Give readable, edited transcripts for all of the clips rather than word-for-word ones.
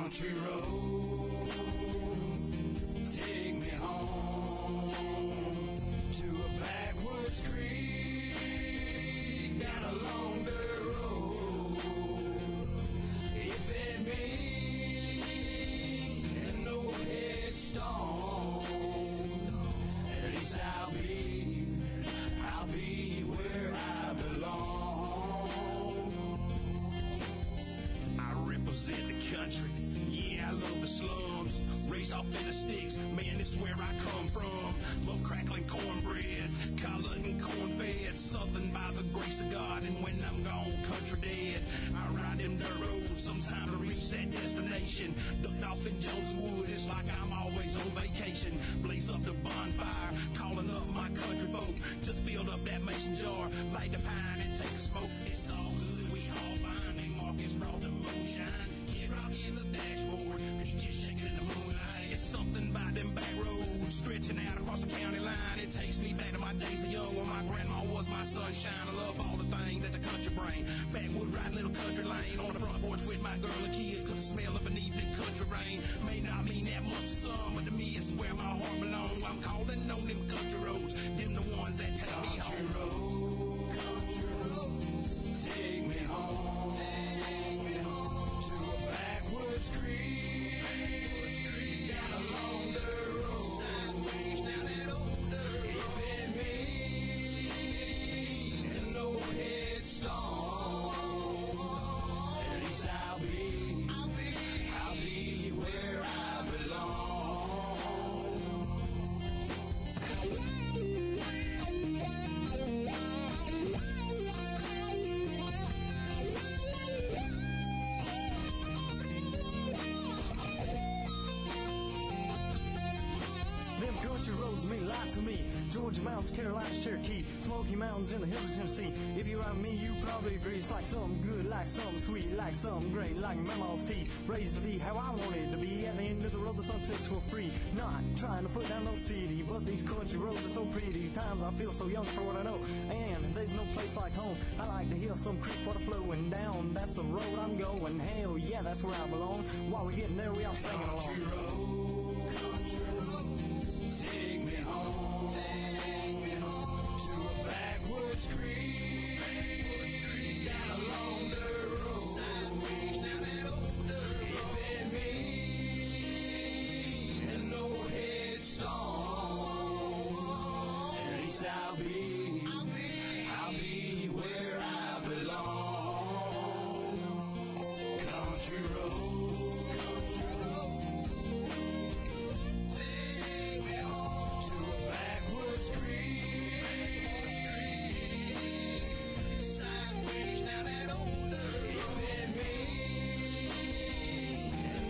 country road, take me home to a backwoods creek down a long dirt road. If it means no headstone, at least I'll be where I belong. I represent the country, yeah, I love the slums. Raised off in the sticks, man, this is where I come from. Love crackling cornbread, collar and corn fed. Southern by the grace of God, and when I'm gone, country dead. I ride them dirt roads, sometime to reach that destination. Ducked off in Jones Wood, it's like I'm always on vacation. Blaze up the bonfire, calling up my country folk. Just build up that mason jar, light the pine and take a smoke. It's all good, we all fine. And Marcus brought the moonshine. Kid Rocky in the dashboard, peaches shaking in the moonlight. It's something about them back roads stretching out across the county line. It takes me back to my days of young when my grandma was my sunshine. I love all the things that the country bring. Backwood riding little country lane on the front porch with my girl and kids. Cause the smell of beneath the country rain may not mean that much to some, but to me it's where my heart belongs. I'm calling on them country roads, them the ones that take me home. Country road, take me home, to a backwoods creek, down a long dirt road, sideways down that old dirt road. If it means no headstone, at least I'll be where I belong. Them country roads mean a lot to me. Georgia Mountains, Carolina, Cherokee, Smoky Mountains in the hills of Tennessee. If you're like me, you probably agree it's like something good, like something sweet, like something great, like Mama's tea. Raised to be how I wanted to be. At the end of the road, the sun sets for free. Not trying to put down no city, but these country roads are so pretty. Times I feel so young for what I know, and there's no place like home. I like to hear some creek water flowing down. That's the road I'm going. Hell yeah, that's where I belong. While we're getting there, we all singing along. Country road, take me home, to a backwoods creek, down a long dirt road, sideways down that old dirt road. If it means no headstone, at least I'll be where I belong. Country road, take me home to a backwoods creek, sideways down that old dirt road. If it means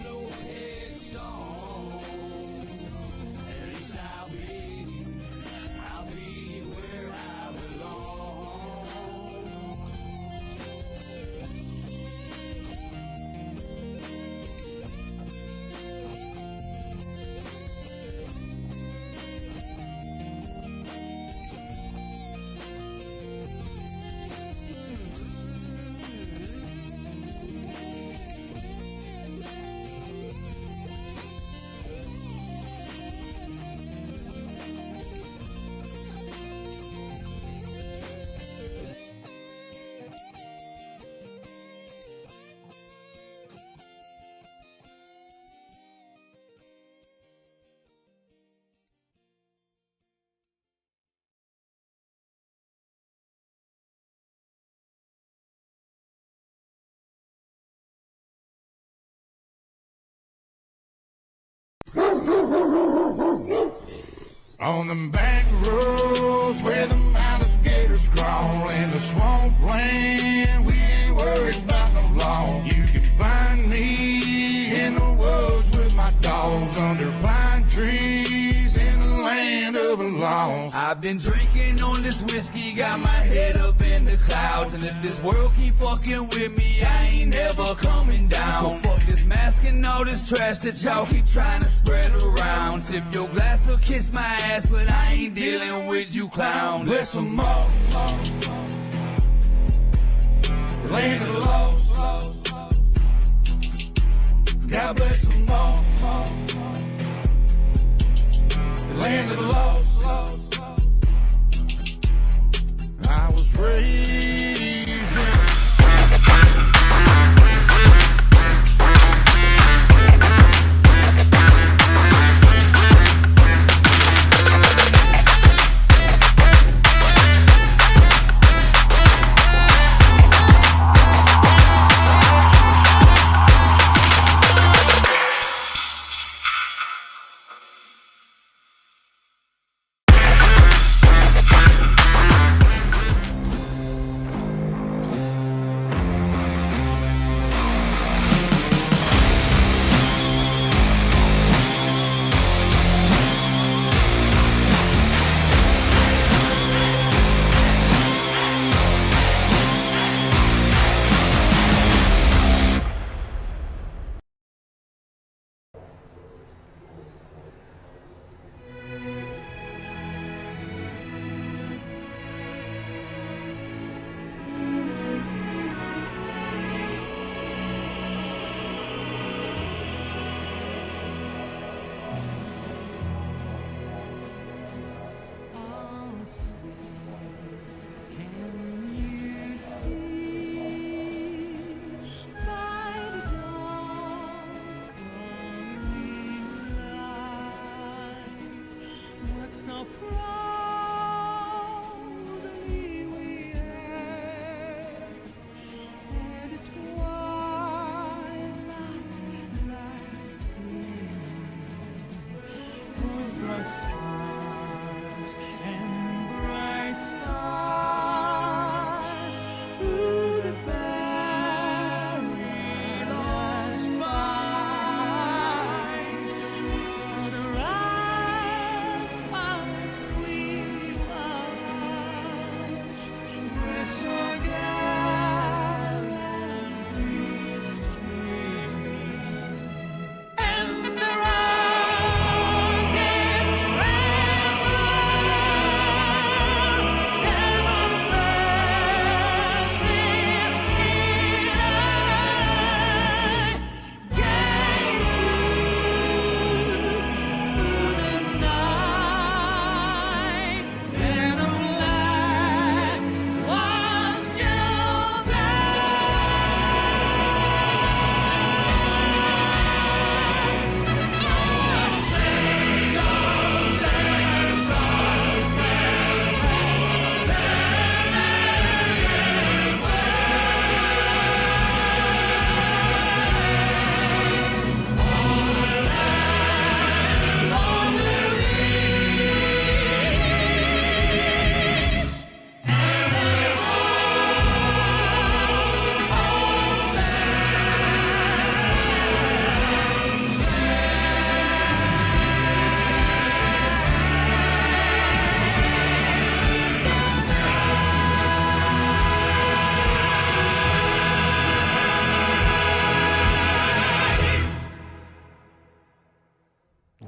no headstone, at least I'll be where I belong. On them back roads where the alligators crawl in the swampland, we ain't worried about no law. You can find me in the woods with my dogs under pine trees in the land of the lost. I've been drinking on this whiskey, got my head up in the clouds, and if this world keep fucking with me, I ain't never coming down. So fuck this mask and all this trash that y'all keep trying to spread around. Tip your glass or kiss my ass, but I ain't dealing with you clowns. Bless them all, land of the lost. God bless them all. The land of the lost. I was raised in so proud of me we act, and at twilight's last gleaming, whose blood stars and bright stars through the perilous fight, for the ramparts we watched, where so gallantly streaming, and the rockets trembled, cannons bursting in air, gave through the night, and the flag was still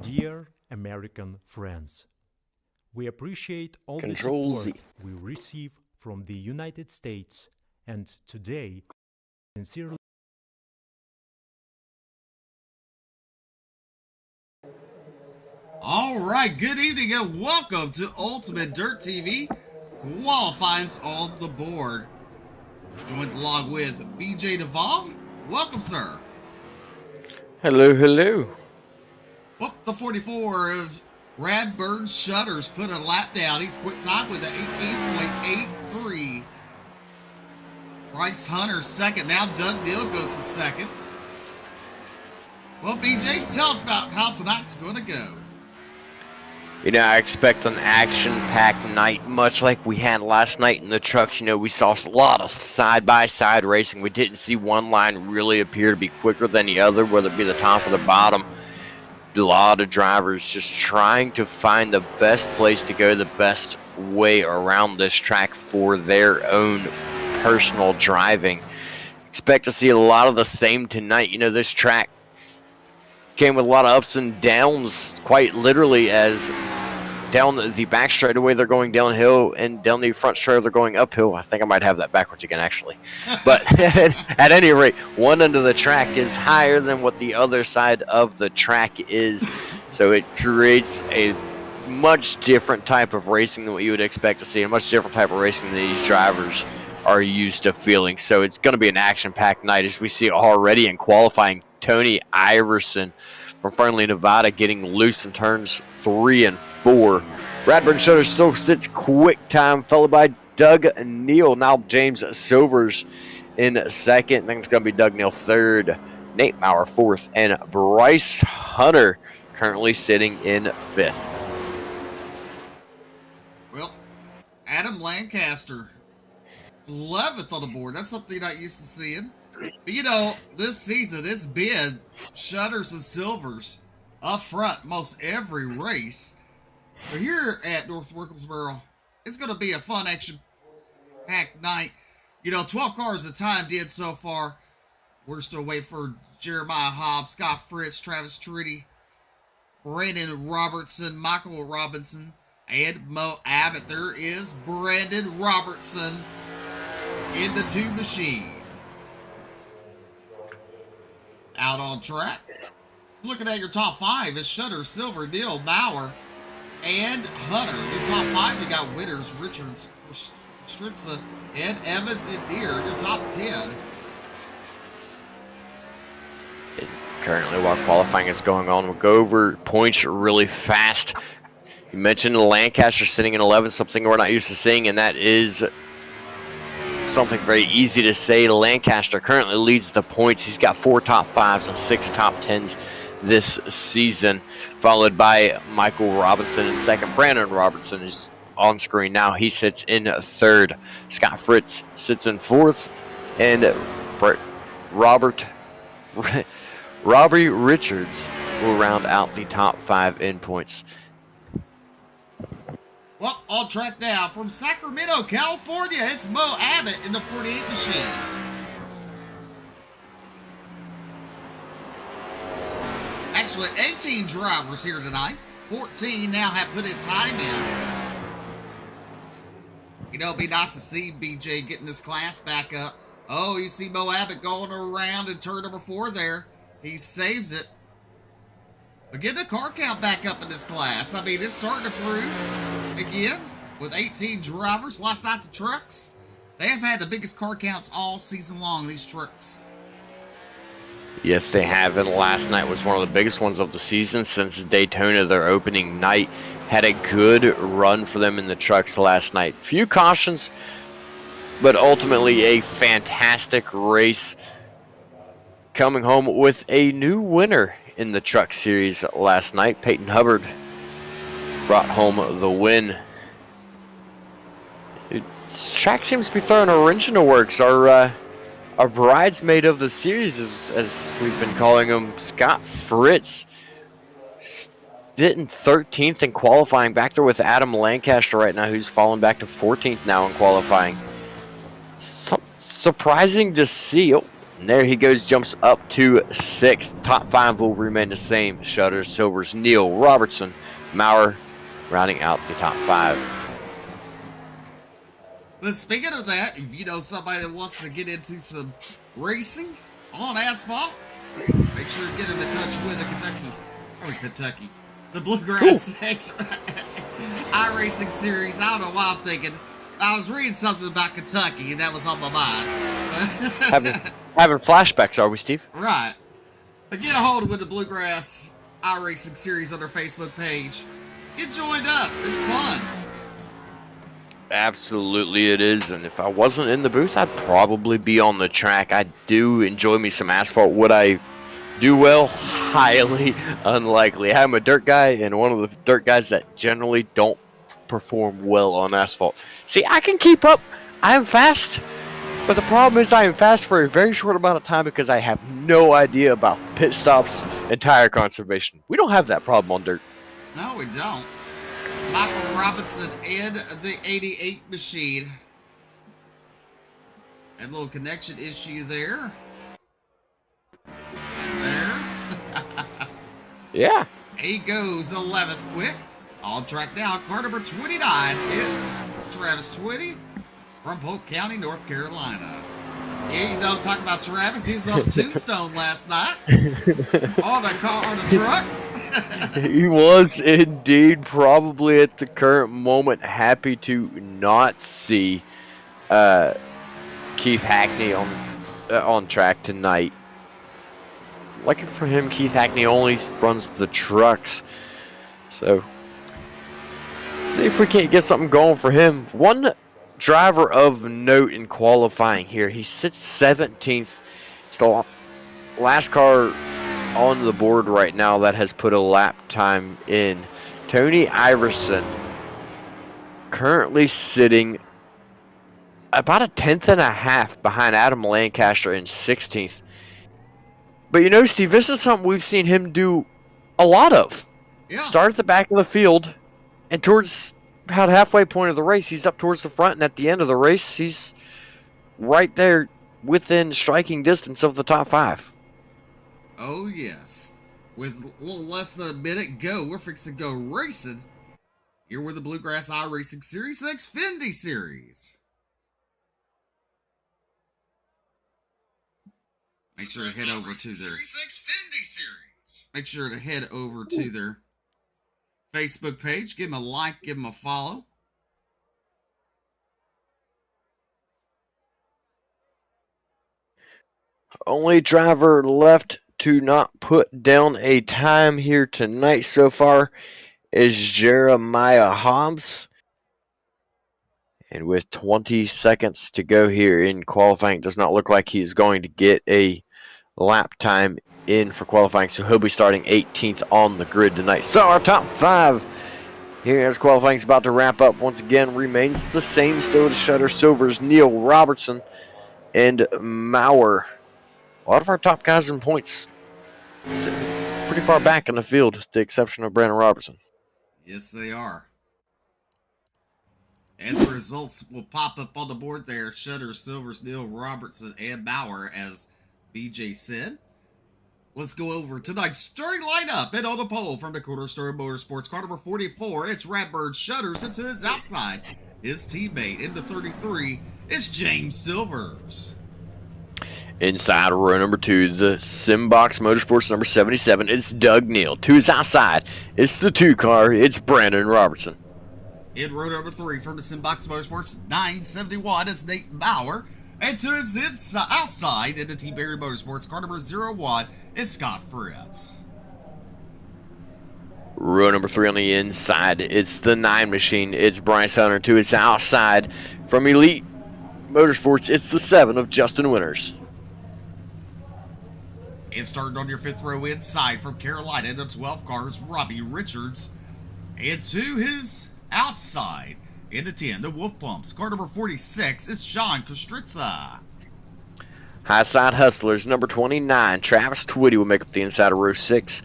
Dear American friends, we appreciate all the Control support Z. we receive from the United States, and today, sincerely. All right, good evening and welcome to Ultimate Dirt TV. Qualifying's on the board. Joined along with BJ Duvall. Welcome, sir. Hello, hello. Well, the 44 of Radburn Shutters put a lap down. He's quick time with an 18.83. Bryce Hunter second. Now Doug Neal goes to second. Well, BJ, tell us about how tonight's going to go. You know, I expect an action-packed night, much like we had last night in the trucks. You know, we saw a lot of side-by-side racing. We didn't see one line really appear to be quicker than the other, whether it be the top or the bottom. A lot of drivers just trying to find the best place to go, the best way around this track for their own personal driving. Expect to see a lot of the same tonight. You know, this track came with a lot of ups and downs, quite literally, as down the back straightaway, they're going downhill, and down the front straightaway, they're going uphill. I think I might have that backwards again, actually. But at any rate, one end of the track is higher than what the other side of the track is. So it creates a much different type of racing than what you would expect to see, a much different type of racing than these drivers are used to feeling. So it's going to be an action-packed night, as we see already in qualifying. Tony Iverson from Fernley, Nevada, getting loose in turns 3 and 4. Radburn Shutter still sits quick time, followed by Doug Neal. Now James Silvers in second. Then it's going to be Doug Neal third, Nate Maurer fourth, and Bryce Hunter currently sitting in fifth. Well, Adam Lancaster, 11th on the board. That's something you're not used to seeing. But, you know, this season it's been Shutters and Silvers up front most every race. But here at North Wilkesboro, it's going to be a fun action-packed night. You know, 12 cars at a time did so far. We're still waiting for Jeremiah Hobbs, Scott Fritz, Travis Tritti, Brandon Robertson, Michael Robinson, and Mo Abbott. There is Brandon Robertson in the 2 machine. Out on track. Looking at your top 5 is Shutter, Silver, Neal, Maurer, and Hunter. Your top 5, they got Witters, Richards, Stritza, and Evans and Deere. Your top 10. Currently, while qualifying is going on, we'll go over points really fast. You mentioned Lancaster sitting in 11th, something we're not used to seeing, and that is something very easy to say. Lancaster currently leads the points. He's got 4 top 5s and 6 top 10s this season, followed by Michael Robinson in second. Brandon Robertson is on screen now. He sits in third. Scott Fritz sits in fourth, and Robbie Richards will round out the top 5 in points. Well, on track now from Sacramento, California, it's Mo Abbott in the 48 machine. Actually, 18 drivers here tonight. 14 now have put in time in. You know, it'd be nice to see BJ getting this class back up. Oh, you see Mo Abbott going around in turn number 4 there. He saves it. But getting the car count back up in this class, I mean, it's starting to prove, again, with 18 drivers. Last night, the trucks, they have had the biggest car counts all season long, these trucks. Yes, they have, and last night was one of the biggest ones of the season since Daytona, their opening night. Had a good run for them in the trucks last night. Few cautions, but ultimately a fantastic race. Coming home with a new winner in the truck series last night. Peyton Hubbard brought home the win. This track seems to be throwing a wrench in the works. Our bridesmaid of the series, as we've been calling him, Scott Fritz, sitting 13th in qualifying, back there with Adam Lancaster right now, who's fallen back to 14th now in qualifying. Surprising to see. Oh, and there he goes, jumps up to 6th. Top 5 will remain the same. Shutters, Silvers, Neal, Robertson, Maurer, rounding out the top 5. But speaking of that, if you know somebody that wants to get into some racing on asphalt, make sure to get them in touch with the Bluegrass X iRacing Series. I don't know why I'm thinking. I was reading something about Kentucky, and that was on my mind. Having flashbacks, are we, Steve? Right. But get a hold with the Bluegrass iRacing Series on their Facebook page. Get joined up. It's fun. Absolutely it is, and if I wasn't in the booth, I'd probably be on the track. I do enjoy me some asphalt. Would I do well? Highly unlikely. I'm a dirt guy, and one of the dirt guys that generally don't perform well on asphalt. See, I can keep up. I am fast, but the problem is I am fast for a very short amount of time because I have no idea about pit stops and tire conservation. We don't have that problem on dirt. No, we don't. Michael Robinson in the 88 machine. And a little connection issue there. And there. Yeah. He goes 11th quick. On track now, car number 29. It's Travis Twitty from Polk County, North Carolina. Yeah, you know, talking about Travis, he was on Tombstone last night. On a truck. He was indeed, probably at the current moment happy to not see Keith Hackney on track tonight. Lucky for him, Keith Hackney only runs the trucks, so see if we can't get something going for him. One driver of note in qualifying here, he sits 17th. So last car on the board right now that has put a lap time in. Tony Iverson currently sitting about a 10th and a half behind Adam Lancaster in 16th. But you know, Steve, this is something we've seen him do a lot of. Yeah. Start at the back of the field, and towards about halfway point of the race, he's up towards the front, and at the end of the race, he's right there within striking distance of the top 5. Oh, yes. With a little less than a minute go, we're fixing to go racing. Here with the Bluegrass iRacing Series, the Xfinity Series. Make sure to head over to their Xfinity Series. Make sure to head over to their Facebook page. Give them a like, give them a follow. Only driver left to not put down a time here tonight so far is Jeremiah Hobbs. And with 20 seconds to go here in qualifying, it does not look like he's going to get a lap time in for qualifying, so he'll be starting 18th on the grid tonight. So our top 5 here as qualifying is about to wrap up once again remains the same. Still to Shutter Silvers, Neil Robertson, and Maurer. A lot of our top guys in points sitting pretty far back in the field, with the exception of Brandon Robertson. Yes, they are. As the results will pop up on the board there, Shutter Silvers, Neil Robertson, and Bauer, as BJ said. Let's go over tonight's starting lineup. And on the pole from the Cornerstone Motorsports, car number 44, it's Radbird Shutters. And to his outside, his teammate in the 33 is James Silvers. Inside row number 2, the Simbox Motorsports number 77, it's Doug Neal. To his outside, it's the 2 car, it's Brandon Robertson. In row number 3 from the Simbox Motorsports 971 is Nate Bauer. And to his outside in the Team Barry Motorsports, car number 01, it's Scott Fritz. Row number 3 on the inside, it's the 9 machine, it's Bryce Hunter. To his outside from Elite Motorsports, it's the 7 of Justin Winters. And starting on your 5th row inside from Carolina, the 12 cars, Robbie Richards. And to his outside in the 10, the Wolf Pumps, car number 46, is Sean Kostritza. High side hustlers, number 29, Travis Twitty will make up the inside of row 6.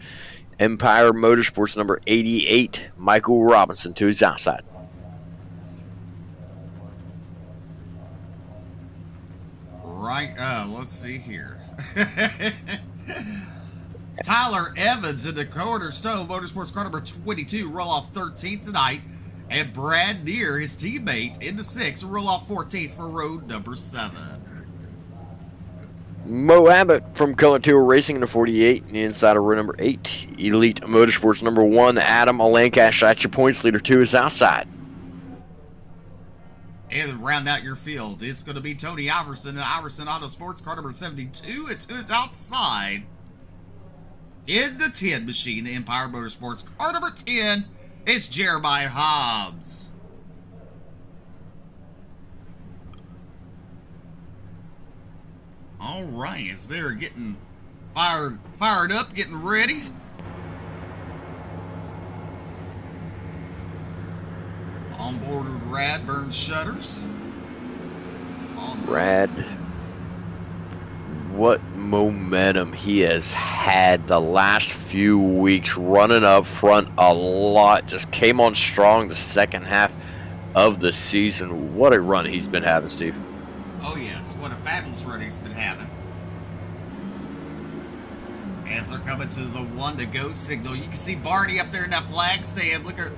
Empire Motorsports, number 88, Michael Robinson to his outside. Right, let's see here. Tyler Evans in the Cornerstone Motorsports, car number 22, roll off 13th tonight. And Brad Neer, his teammate, in the 6th, roll off 14th for road number 7. Mo Abbott from Color Tour Racing in the 48, and the inside of row number 8. Elite Motorsports number 1, Adam Lancaster at your points leader to his outside. And round out your field, it's going to be Tony Iverson and Iverson Auto Sports, car number 72. It's to his outside in the 10 machine, the Empire Motorsports, car number 10. It's Jeremiah Hobbs. All right, as they're getting fired up, getting ready. On board with Radburn Shutters. Rad, what momentum he has had the last few weeks, running up front a lot. Just came on strong the second half of the season. What a run he's been having, Steve. Oh yes, what a fabulous run he's been having. As they're coming to the 1 to go signal, you can see Barney up there in that flag stand. Look at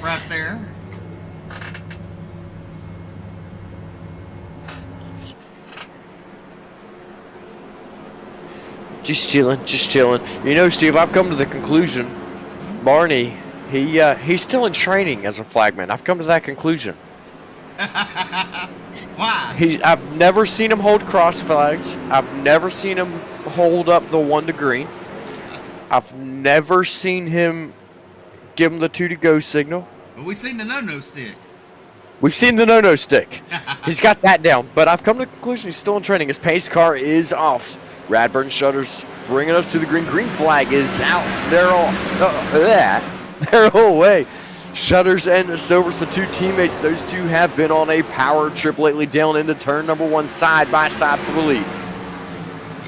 right there. Just chilling, just chilling. You know, Steve, I've come to the conclusion, Barney, he's still in training as a flagman. I've come to that conclusion. Why? I've never seen him hold cross flags. I've never seen him hold up the 1 to green. I've never seen him give him the 2 to go signal. But we've seen the no-no stick. We've seen the no-no stick. He's got that down. But I've come to the conclusion he's still in training. His pace car is off. Radburn Shutters bringing us to the green. Green flag is out. They're all away. Shutters and Silvers, the two teammates. Those two have been on a power trip lately down into turn number 1 side by side for the lead.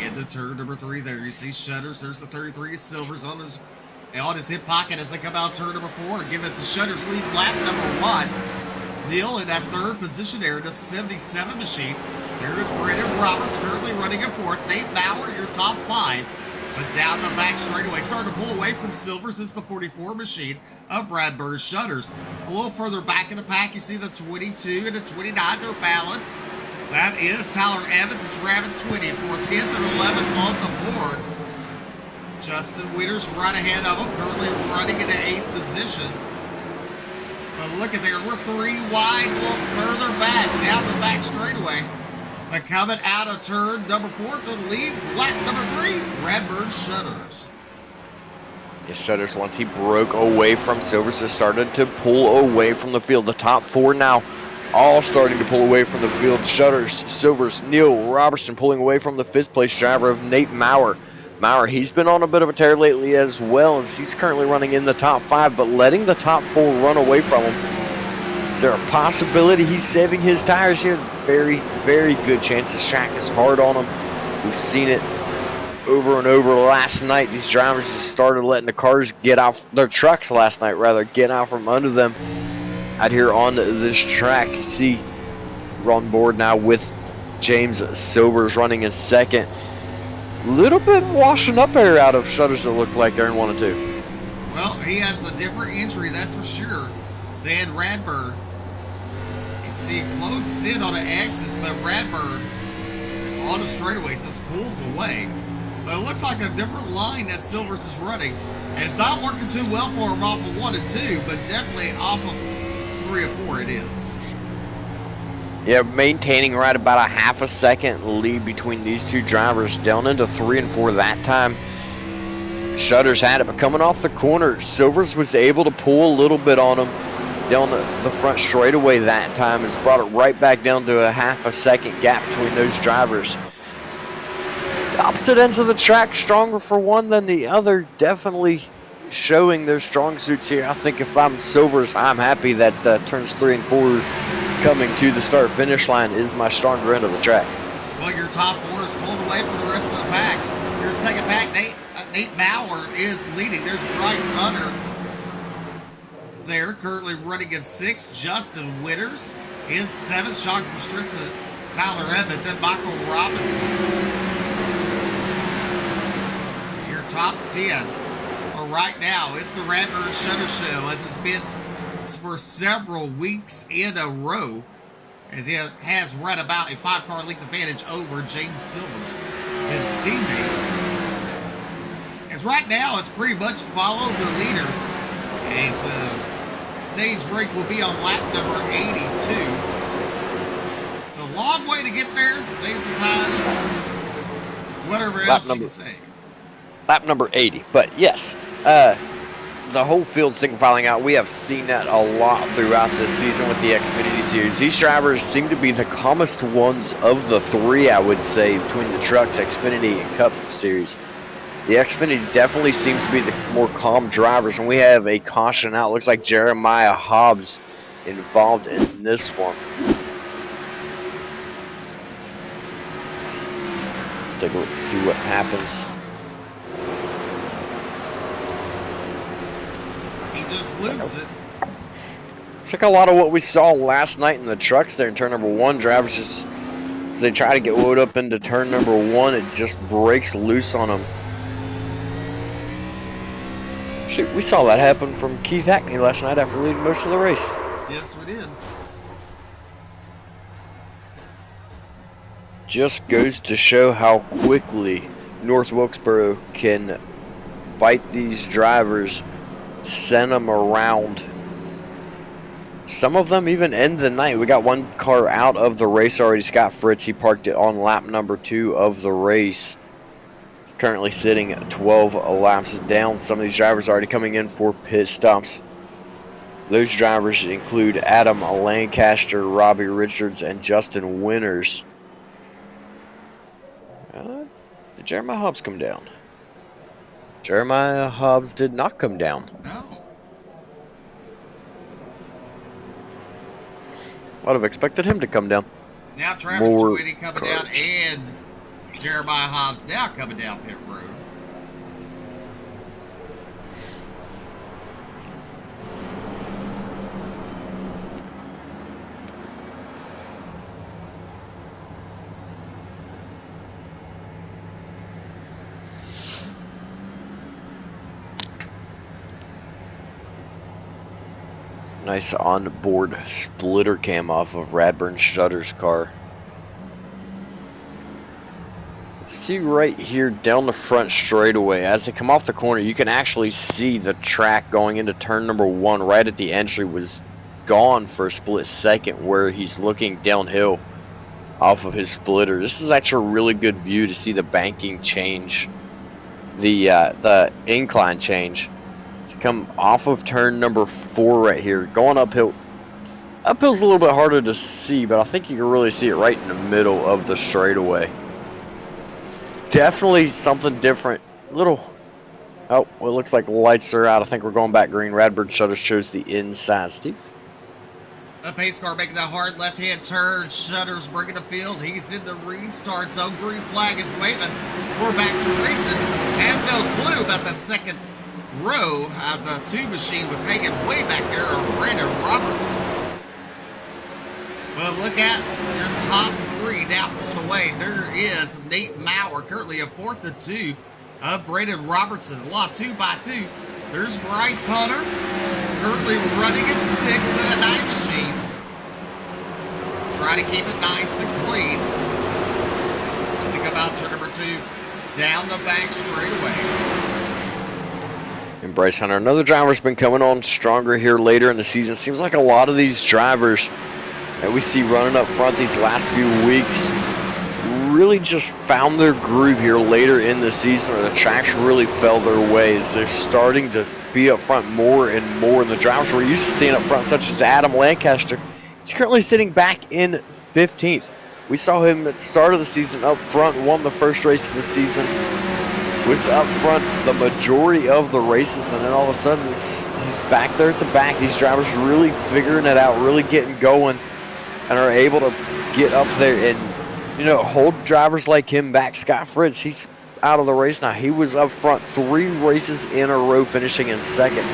Into turn number 3 there. You see Shutters. There's the 33 Silvers on his hip pocket as they come out turn number 4 and give it to Shutters lead lap number 1. Neil in that 3rd position there in the 77 machine. Here is Brandon Roberts currently running in 4th. Nate Bauer, your top 5. But down the back straightaway, starting to pull away from Silvers is the 44 machine of Radburn Shutters. A little further back in the pack, you see the 22 and the 29. They're battling. That is Tyler Evans and Travis Twitty for 10th and 11th on the board. Justin Wieters right ahead of him, currently running in the 8th position. But look at there, we're 3 wide, a little further back, down the back straightaway. But coming out of turn number 4 to lead lap number 3, Radburn Shutters. Yes, Shutters, once he broke away from Silvers, has started to pull away from the field. The top 4 now all starting to pull away from the field. Shutters, Silvers, Neil Robertson pulling away from the 5th place driver of Nate Maurer. Maurer, he's been on a bit of a tear lately as well, as he's currently running in the top 5, but letting the top 4 run away from him. Is there a possibility he's saving his tires here? It's a very, very good chance. This track is hard on him. We've seen it over and over last night. These drivers just started letting the cars get off, their trucks last night rather, get out from under them out here on this track. You see, we're on board now with James Silvers running in 2nd. Little bit washing up air out of Shutters, it looked like there in 1 and 2. Well, he has a different entry, that's for sure, than Radburn. You see close in on the exits, but Radburn on the straightaways just pulls away. But it looks like a different line that Silvers is running. And it's not working too well for him off of 1 and 2, but definitely off of 3 and 4 it is. Yeah, maintaining right about a half a second lead between these two drivers down into 3 and 4 that time. Shutters had it, but coming off the corner, Silvers was able to pull a little bit on him down the front straightaway that time. Has brought it right back down to a half a second gap between those drivers. The opposite ends of the track, stronger for one than the other, definitely showing their strong suits here. I think if I'm Silvers, I'm happy that turns 3 and 4 coming to the start finish line is my stronger end of the track. Well, your top 4 is pulled away from the rest of the pack. Your second pack, Nate Bauer is leading. There's Bryce Hunter there, currently running in 6th. Justin Wieters in 7th. Sean Kostritza, Tyler Evans, and Michael Robinson. Your top 10. Well, right now, it's the Radburn Shutter Show, as it's been for several weeks in a row, as he has run about a 5-car length advantage over James Silvers, his teammate. As right now, it's pretty much follow the leader, as the stage break will be on lap number 82. It's a long way to get there, save some tires, whatever else you can say. Lap number 80, but yes, the whole field single filing out. We have seen that a lot throughout this season with the Xfinity Series. These drivers seem to be the calmest ones of the 3, I would say, between the trucks, Xfinity, and Cup Series. The Xfinity definitely seems to be the more calm drivers, and we have a caution out. Looks like Jeremiah Hobbs involved in this one. Take a look and see what happens. Just loses it. It's like a lot of what we saw last night in the trucks there in turn number 1. Drivers just, as they try to get wood up into turn number 1, it just breaks loose on them. Shoot, we saw that happen from Keith Hackney last night after leading most of the race. Yes, we did. Just goes to show how quickly North Wilkesboro can bite these drivers, send them around. Some of them even end the night. We got one car out of the race already. Scott Fritz, he parked it on lap number 2 of the race. He's currently sitting 12 laps down. Some of these drivers are already coming in for pit stops. Those drivers include Adam Lancaster, Robbie Richards, and Justin Winters. Did Jeremiah Hobbs come down? Jeremiah Hobbs did not come down. No. I'd have expected him to come down. Now Travis More Tweedy coming down and Jeremiah Hobbs now coming down pit road. Nice on-board splitter cam off of Radburn Shutter's car. See right here down the front straightaway, as they come off the corner, you can actually see the track going into turn number 1 right at the entry was gone for a split second, where he's looking downhill off of his splitter. This is actually a really good view to see the banking change, the incline change. To come off of turn number 4 right here, going uphill. Uphill's a little bit harder to see, but I think you can really see it right in the middle of the straightaway. It's definitely something different. Oh, well, it looks like the lights are out. I think we're going back green. Radbird Shutters chose the inside. Steve? The pace car making that hard left-hand turn. Shutters bringing the field. He's in the restart zone. Green flag is waving. We're back to racing. Have no clue about the second row of the 2 machine was hanging way back there on Brandon Robertson. Well, look at your top 3 now pulled away. There is Nate Maurer, currently a 4th and 2 of Brandon Robertson. A lot 2 by 2. There's Bryce Hunter, currently running at 6th in a 9 machine. Try to keep it nice and clean as they come out turn number 2 down the back straightaway. And Bryce Hunter, another driver's been coming on stronger here later in the season. Seems like a lot of these drivers that we see running up front these last few weeks really just found their groove here later in the season, or the tracks really fell their ways. They're starting to be up front more and more. And the drivers we're used to seeing up front, such as Adam Lancaster, he's currently sitting back in 15th. We saw him at the start of the season up front, won the first race of the season. Was up front the majority of the races, and then all of a sudden he's back there at the back. These drivers really figuring it out, really getting going, and are able to get up there and, you know, hold drivers like him back. Scott Fritz, he's out of the race now. He was up front 3 races in a row, finishing in 2nd.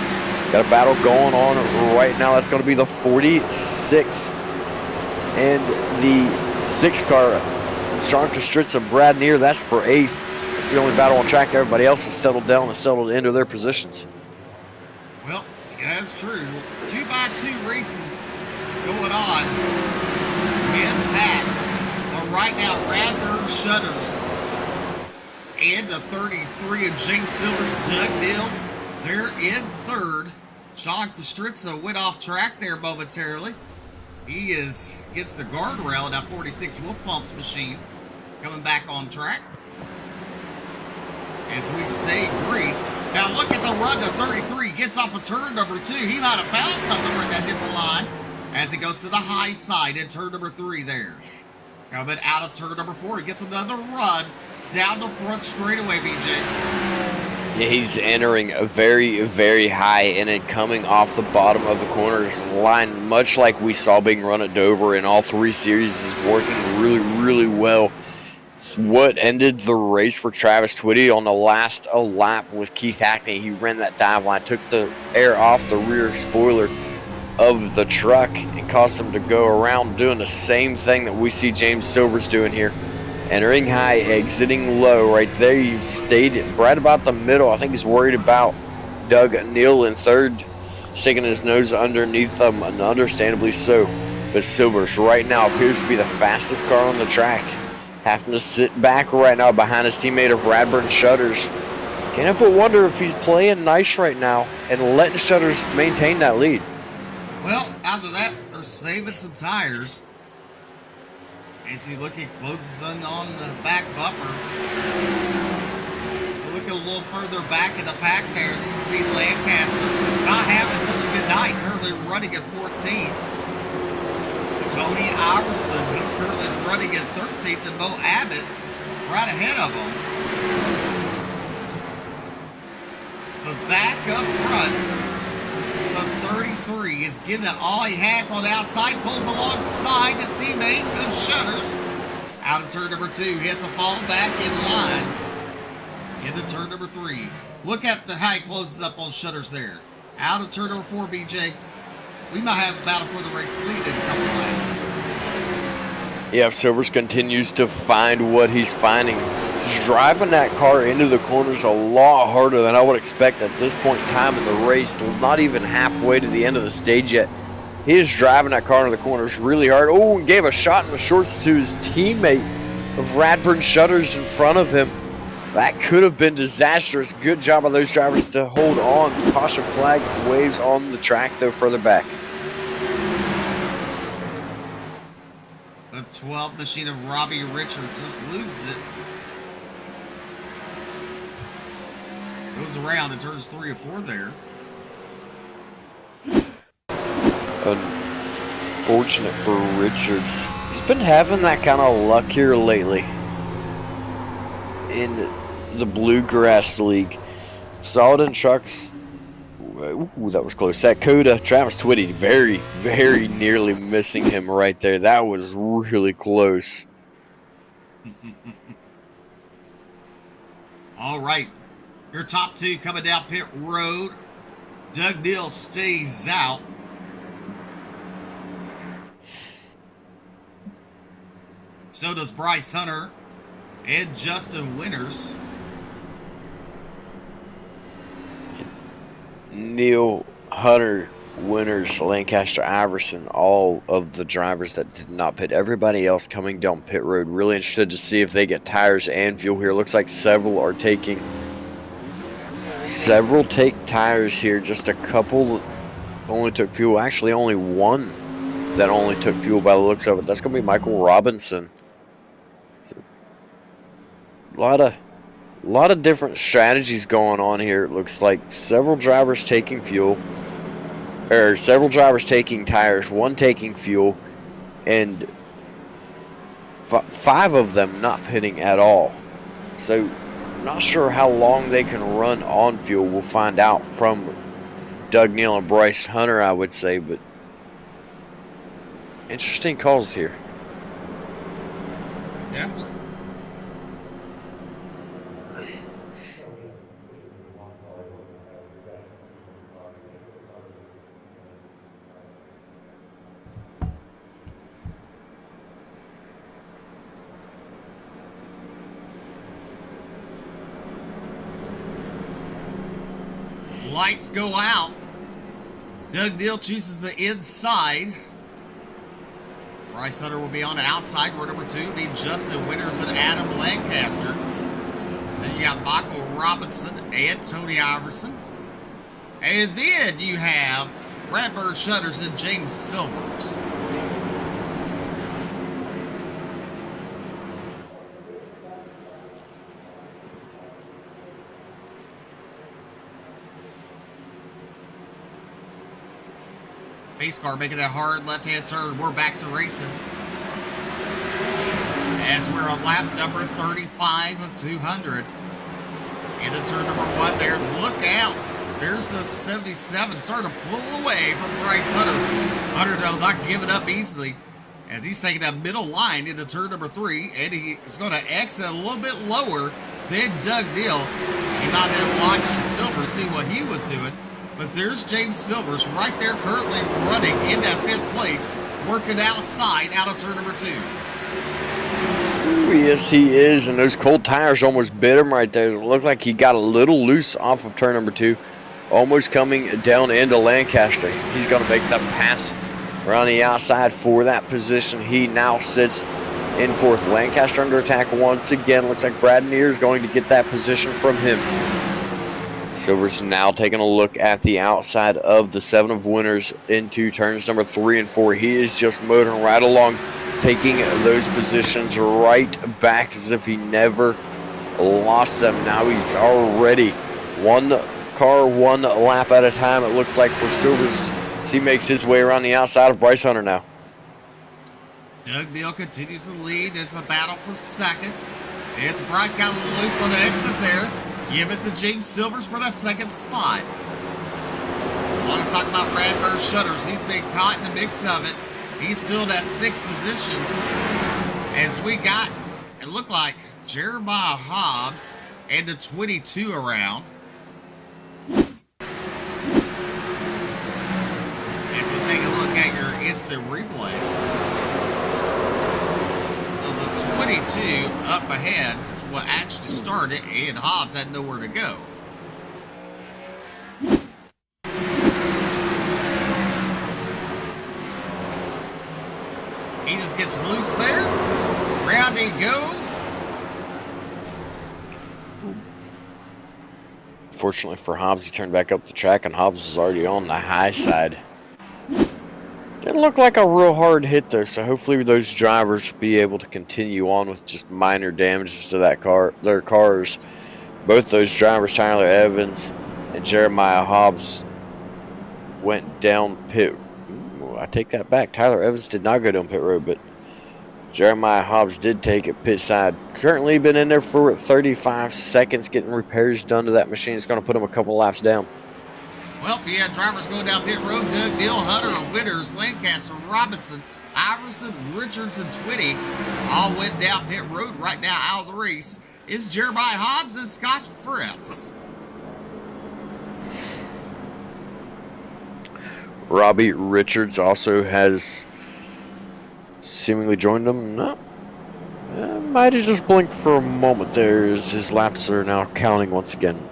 Got a battle going on right now. That's going to be the 46 and the 6 car. Sean Kostritz and Brad Neer, that's for 8th. The only battle on track. Everybody else has settled down and settled into their positions. Well, that's true. 2 by 2 racing going on in that. But right now, Radburn Shutters and the 33 of James Silver's Doug Neal, they're in 3rd. Sean Kostritza went off track there momentarily. He gets the guardrail in that 46 Wolf Pumps machine, coming back on track as we stay green. Now look at the run to 33. Gets off of turn number 2. He might have found something right that different line as he goes to the high side in turn number 3 there. Coming out of turn number 4. He gets another run down the front straightaway, BJ. Yeah, he's entering a very, very high and then coming off the bottom of the corners line, much like we saw being run at Dover in all 3 series, is working really, really well. What ended the race for Travis Twitty on the last lap with Keith Hackney. He ran that dive line, took the air off the rear spoiler of the truck and caused him to go around, doing the same thing that we see James Silver's doing here. Entering high, exiting low right there. He stayed right about the middle. I think he's worried about Doug Neal in third, sticking his nose underneath them, and understandably so. But Silvers right now appears to be the fastest car on the track, having to sit back right now behind his teammate of Radburn Shutters. Can't help but wonder if he's playing nice right now and letting Shutters maintain that lead. Well, after that, they're saving some tires. As you look at closes in on the back bumper. Look a little further back in the pack there. You see Lancaster not having such a good night. Currently running at 14th. Tony Iverson, he's currently running at 13th. And Bo Abbott right ahead of him. But back up front, the 33 is giving it all he has on the outside. Pulls alongside his teammate, goes Shutters. Out of turn number 2, he has to fall back in line. Into turn number 3. Look at how he closes up on Shutters there. Out of turn number 4, BJ. We might have a battle for the race lead in a couple of laps. Yeah, Silvers continues to find what he's finding. He's driving that car into the corners a lot harder than I would expect at this point in time in the race. Not even halfway to the end of the stage yet. He is driving that car into the corners really hard. Oh, and gave a shot in the shorts to his teammate of Radburn Shutters in front of him. That could have been disastrous. Good job of those drivers to hold on. Caution flag waves on the track, though, further back. The 12 machine of Robbie Richards just loses it. Goes around and turns 3 or 4 there. Unfortunate for Richards. He's been having that kind of luck here lately in the Bluegrass League. Saw it in trucks. Ooh, that was close. That Coda, Travis Twitty, very, very nearly missing him right there. That was really close. All right. Your top 2 coming down pit road. Doug Neal stays out. So does Bryce Hunter and Justin Winters. Neal, Hunter, Winters, Lancaster, Iverson, all of the drivers that did not pit. Everybody else coming down pit road. Really interested to see if they get tires and fuel here. Looks like several take tires here. Just a couple only took fuel. Actually, only one that only took fuel by the looks of it. That's going to be Michael Robinson. A lot of different strategies going on here. It looks like several drivers taking fuel, or several drivers taking tires, one taking fuel, and 5 of them not pitting at all. So not sure how long they can run on fuel. We'll find out from Doug Neal and Bryce Hunter, I would say, but interesting calls here. Definitely. Lights go out. Doug Neal chooses the inside. Bryce Hunter will be on the outside. Row number 2 be Justin Winters and Adam Lancaster. Then you got Michael Robinson and Tony Iverson. And then you have Radburn Shutters and James Silvers. Pace car making that hard left-hand turn. We're back to racing. As we're on lap number 35 of 200. Into turn number 1 there. Look out. There's the 77 starting to pull away from Bryce Hunter. Hunter, though, not giving up easily as he's taking that middle line into turn number 3. And he is going to exit a little bit lower than Doug Neal. He might have been watching Silver see what he was doing. But there's James Silvers right there currently running in that 5th place, working outside out of turn number 2. Ooh, yes, he is, and those cold tires almost bit him right there. It looked like he got a little loose off of turn number 2. almost coming down into Lancaster. He's going to make that pass around the outside for that position. He now sits in fourth. Lancaster under attack once again. Looks like Brad Neer is going to get that position from him. Silver's now taking a look at the outside of the 7 of winners into turns number 3 and 4. He is just motoring right along, taking those positions right back as if he never lost them. Now he's already one car, one lap at a time, it looks like, for Silvers, as he makes his way around the outside of Bryce Hunter now. Doug Neal continues to lead. It's the battle for second. It's Bryce got loose on the exit there. Give it to James Silvers for that second spot. I want to talk about Radford Shutters. He's been caught in the mix of it. He's still in that 6th position. As we got, it looked like Jeremiah Hobbs and the 22 around. As we take a look at your instant replay. So the 22 up ahead is what actually started, and Hobbs had nowhere to go. He just gets loose there. Round he goes. Fortunately for Hobbs, he turned back up the track, and Hobbs is already on the high side. Didn't look like a real hard hit though, so hopefully those drivers will be able to continue on with just minor damages to their cars. Both those drivers, Tyler Evans and Jeremiah Hobbs, went down pit. Ooh, I take that back. Tyler Evans did not go down pit road, but Jeremiah Hobbs did take it pit side. Currently been in there for 35 seconds getting repairs done to that machine. It's going to put him a couple laps down. Well, yeah, drivers going down pit road. Doug Neal, Hunter, Witters, Lancaster, Robinson, Iverson, Richards, and Twitty all went down pit road right now out of the race. Is Jeremiah Hobbs and Scott Fritz. Robbie Richards also has seemingly joined them. No. Might have just blinked for a moment there as his laps are now counting once again.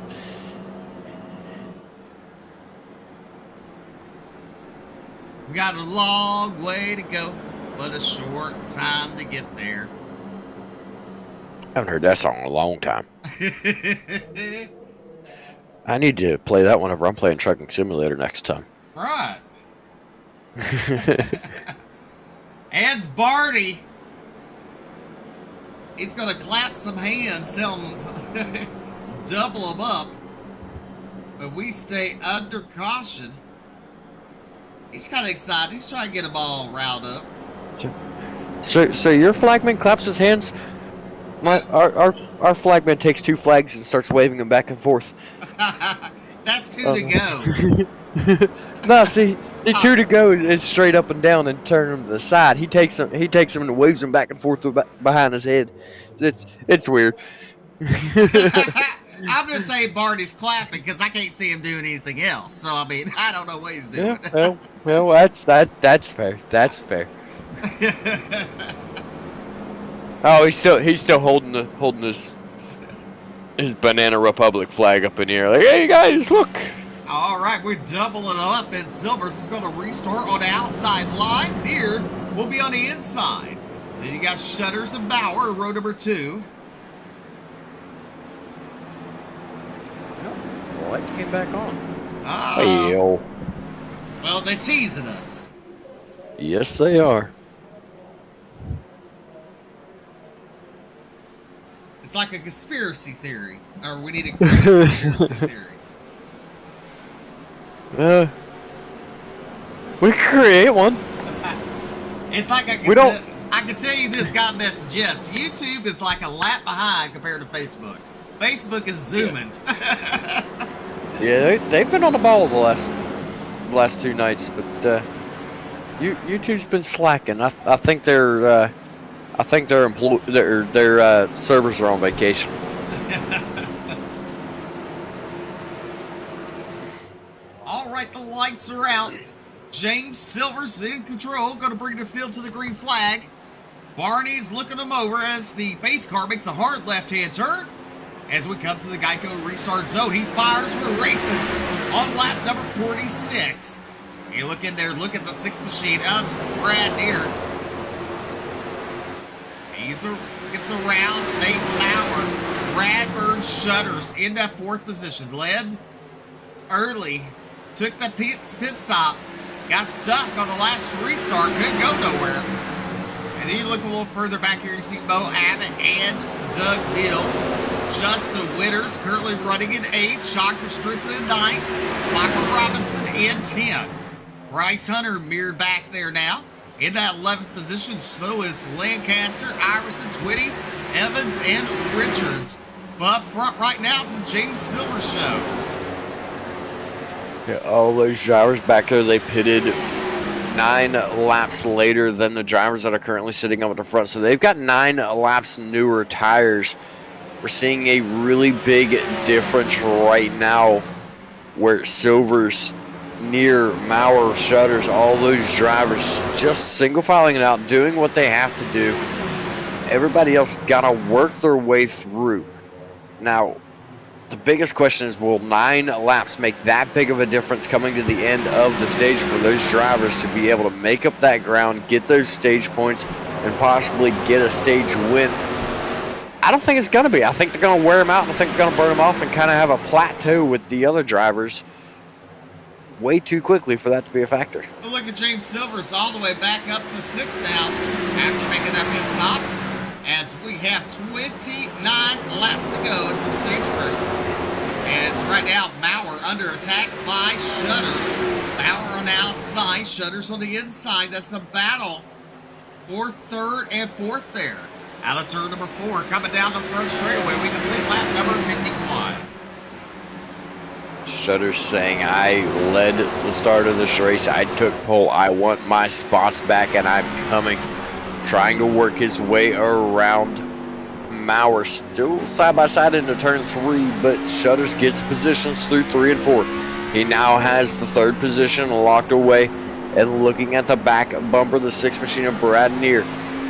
We got a long way to go, but a short time to get there. I haven't heard that song in a long time. I need to play that whenever I'm playing Trucking Simulator next time. Right. As Barney, he's going to clap some hands, tell him double them up. But we stay under caution. He's kind of excited. He's trying to get them all riled up. So your flagman claps his hands. Our flagman takes 2 flags and starts waving them back and forth. That's 2 to go. No, see, the 2 to go is straight up and down and turn them to the side. He takes them and waves them back and forth behind his head. It's weird. I'm going to say Barney's clapping because I can't see him doing anything else. So, I mean, I don't know what he's doing. Yeah, well, that's fair. That's fair. Oh, he's still holding his Banana Republic flag up in the air. Like, hey guys, look. All right, we're doubling up, and Silvers is going to restart on the outside line. Near will be on the inside. Then you got Shutters and Bauer, row number 2. Lights came back on. Well, they're teasing us. Yes, they are. It's like a conspiracy theory. Or we need to create a conspiracy theory. We can create one. It's like I can tell you this, got message. Yes, YouTube is like a lap behind compared to Facebook. Facebook is zooming. Yeah, they've been on the ball the last 2 nights, but YouTube's been slacking. I think their servers are on vacation. All right, the lights are out. James Silver's in control, going to bring the field to the green flag. Barney's looking him over as the base car makes a hard left-hand turn. As we come to the Geico restart zone, he fires, we're racing. on lap number 46. You look in there, look at the 6 machine of Brad Neer. Gets around Nate Lauer. Bradburn Shutters in that 4th position. Led early. Took the pit stop. Got stuck on the last restart. Couldn't go nowhere. And then you look a little further back here. You see Bo Abbott and Doug Neal. Justin Witters currently running in 8th. Shocker Stritzen in 9th. Michael Robinson in 10th. Bryce Hunter mirrored back there now. In that 11th position, so is Lancaster, Iverson, Twitty, Evans, and Richards. But front right now is the James Silver show. Yeah, all those drivers back there, they pitted 9 laps later than the drivers that are currently sitting up at the front. So they've got 9 laps newer tires. We're seeing a really big difference right now where Silver's, Near, Maurer, Shutters, all those drivers just single filing it out, doing what they have to do. Everybody else gotta work their way through. Now, the biggest question is, will 9 laps make that big of a difference coming to the end of the stage for those drivers to be able to make up that ground, get those stage points, and possibly get a stage win? I don't think it's gonna be. I think they're gonna wear them out, and I think they're gonna burn them off and kind of have a plateau with the other drivers way too quickly for that to be a factor. But look at James Silver's all the way back up to 6th now after making that pit stop. As we have 29 laps to go. It's the stage break. As right now, Maurer under attack by Shutters. Maurer on the outside, Shutters on the inside. That's the battle for 3rd and 4th there. Out of turn number 4, coming down the front straightaway, we complete lap number 51. Shutters saying, I led the start of this race. I took pole. I want my spots back, and I'm coming. Trying to work his way around Maurer. Still side by side into turn 3, but Shutters gets positions through 3 and 4. He now has the 3rd position locked away, and looking at the back bumper, the 6 machine of Brad Neer.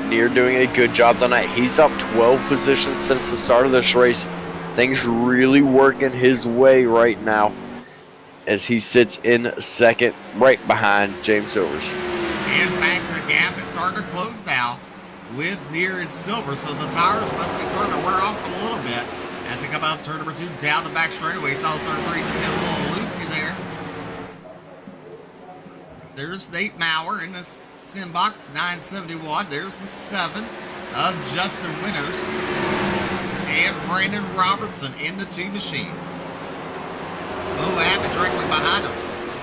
Neer doing a good job tonight. He's up 12 positions since the start of this race. Things really working his way right now as he sits in 2nd, right behind James Silvers. In fact, the gap is starting to close now with Neer and Silver, so the tires must be starting to wear off a little bit as they come out turn number 2 down the back straightaway. Saw the 3rd three just get a little loosey there. There's Nate Maurer in the sim box, 971. There's the 7 of Justin Winters. And Brandon Robertson in the 2 machine. Bo Abbott directly behind him.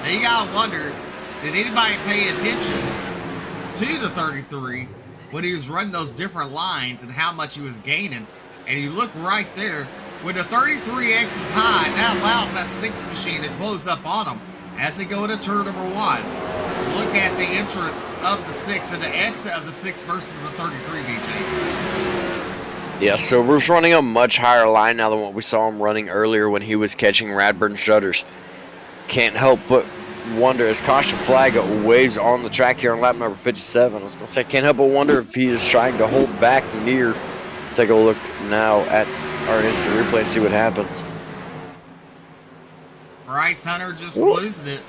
Now you gotta wonder, did anybody pay attention to the 33 when he was running those different lines and how much he was gaining? And you look right there, when the 33X is high, that allows that 6 machine to close up on him as they go to turn number 1. Look at the entrance of the 6 and the exit of the 6 versus the 33, BJ. Yeah, Silver's running a much higher line now than what we saw him running earlier when he was catching Radburn Shutters. Can't help but wonder, as caution flag waves on the track here on lap number 57, I was going to say, can't help but wonder if he is trying to hold back Neer. Take a look now at our instant replay and see what happens. Bryce Hunter just losing it.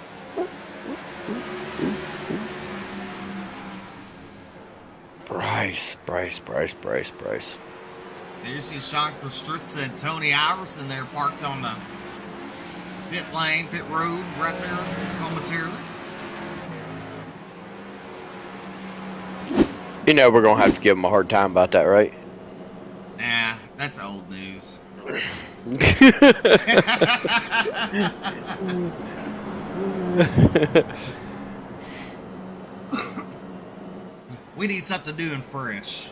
Bryce. There you see Sean Kostritza and Tony Iverson there parked on the pit lane, pit road, right there momentarily. You know we're going to have to give him a hard time about that, right? Nah, that's old news. We need something new and fresh.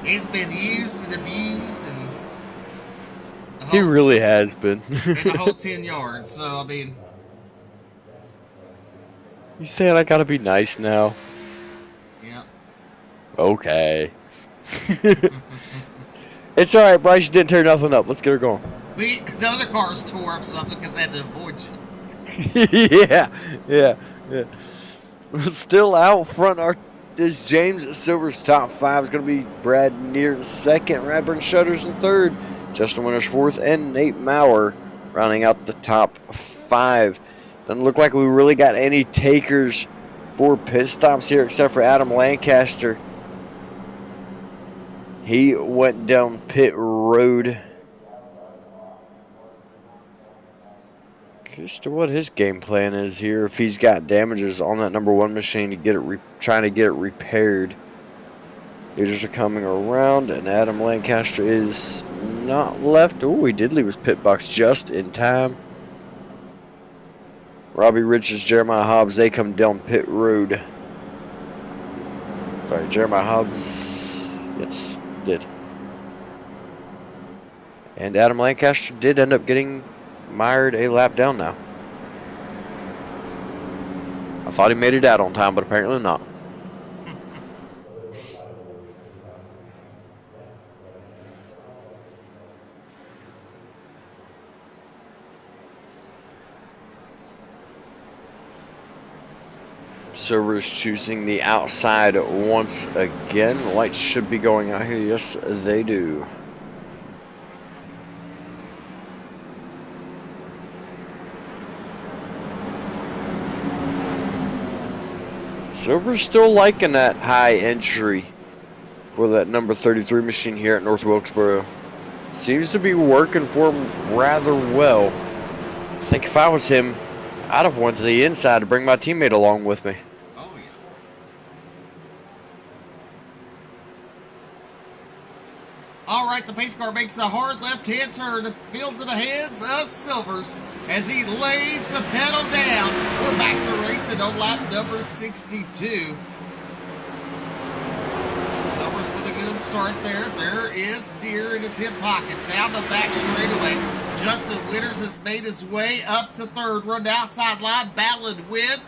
He's been used and abused and He really has been. in the whole 10 yards. So I mean, You saying I gotta be nice now? yeah. Okay. It's alright, Bryce, you didn't tear nothing up. Let's get her going. The other cars tore up something because they had to avoid you. yeah. Still out front is James Silver's top 5. Is going to be Brad Neer in 2nd, Radburn Shutters in 3rd, Justin Winters fourth, and Nate Maurer rounding out the top 5. Doesn't look like we really got any takers for pit stops here except for Adam Lancaster. He went down pit road. Curious to what his game plan is here. If he's got damages on that number 1 machine to get it, trying to get it repaired. Leaders are coming around, and Adam Lancaster is not left. Oh, he did leave his pit box just in time. Robbie Richards, Jeremiah Hobbs, they come down pit road. Sorry, Jeremiah Hobbs, yes, did. And Adam Lancaster did end up getting mired a lap down now. I thought he made it out on time, but apparently not. Servers choosing the outside once again. Lights should be going out here. Yes, they do. Silver's still liking that high entry for that number 33 machine here at North Wilkesboro. Seems to be working for him rather well. I think if I was him, I'd have went to the inside to bring my teammate along with me. Oh, yeah. All right, the pace car makes a hard left-hand turn, fields in the hands of Silvers as he lays the pedal down. We're back to racing on lap number 62. Silvers with a good start there. There is Deere in his hip pocket. Down the back straightaway. Justin Winters has made his way up to third. Run the outside line, battling with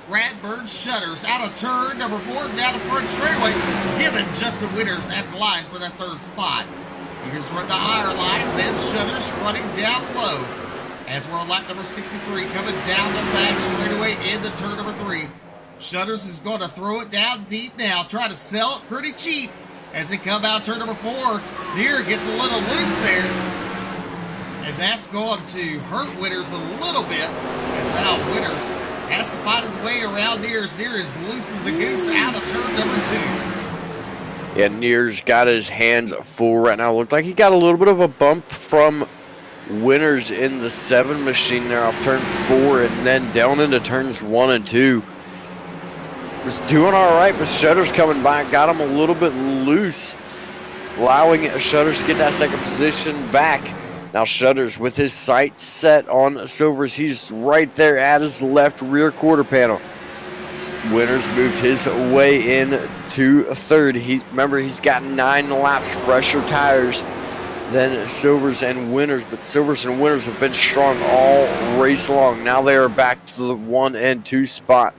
Radburn Shutters. Out of turn number 4, down the front straightaway. Giving Justin Winters at the line for that third spot. Here's run the higher line, then Shutters running down low. As we're on lap number 63, coming down the back straightaway into turn number 3. Shutters is going to throw it down deep now, try to sell it pretty cheap. As they come out turn number 4, Deere gets a little loose there. And that's going to hurt Winters a little bit. As now Winters has to find his way around Deere as Deere is loose as a goose out of turn number 2. Yeah, Near's got his hands full right now. Looked like he got a little bit of a bump from Winters in the 7 machine there off turn 4 and then down into turns 1 and 2. Was doing all right, but Shutters coming by got him a little bit loose, allowing Shutters to get that second position back. Now Shutters with his sights set on Silvers. He's right there at his left rear quarter panel. Winters moved his way in to third. Remember, he's got 9 laps fresher tires than Silvers and Winters, but Silvers and Winters have been strong all race long. Now they are back to the 1 and 2 spot.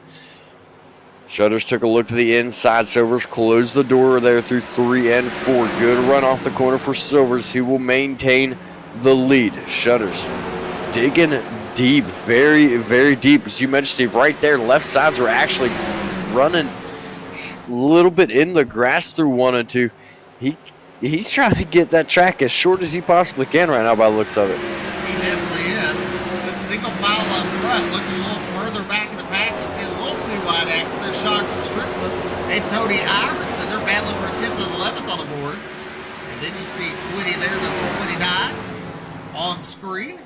Shutters took a look to the inside. Silvers closed the door there through 3 and 4. Good run off the corner for Silvers. He will maintain the lead. Shutters digging deep, very, very deep. As you mentioned, Steve, right there, left sides were actually running a little bit in the grass through 1 and 2. He's trying to get that track as short as he possibly can right now by the looks of it. He definitely is. The single file up front looking a little further back in the pack. You see a little too wide axle. There's Sean Stritzler and Tony Iverson. They're battling for 10th and 11th on the board. And then you see 20 there to 29 on screen.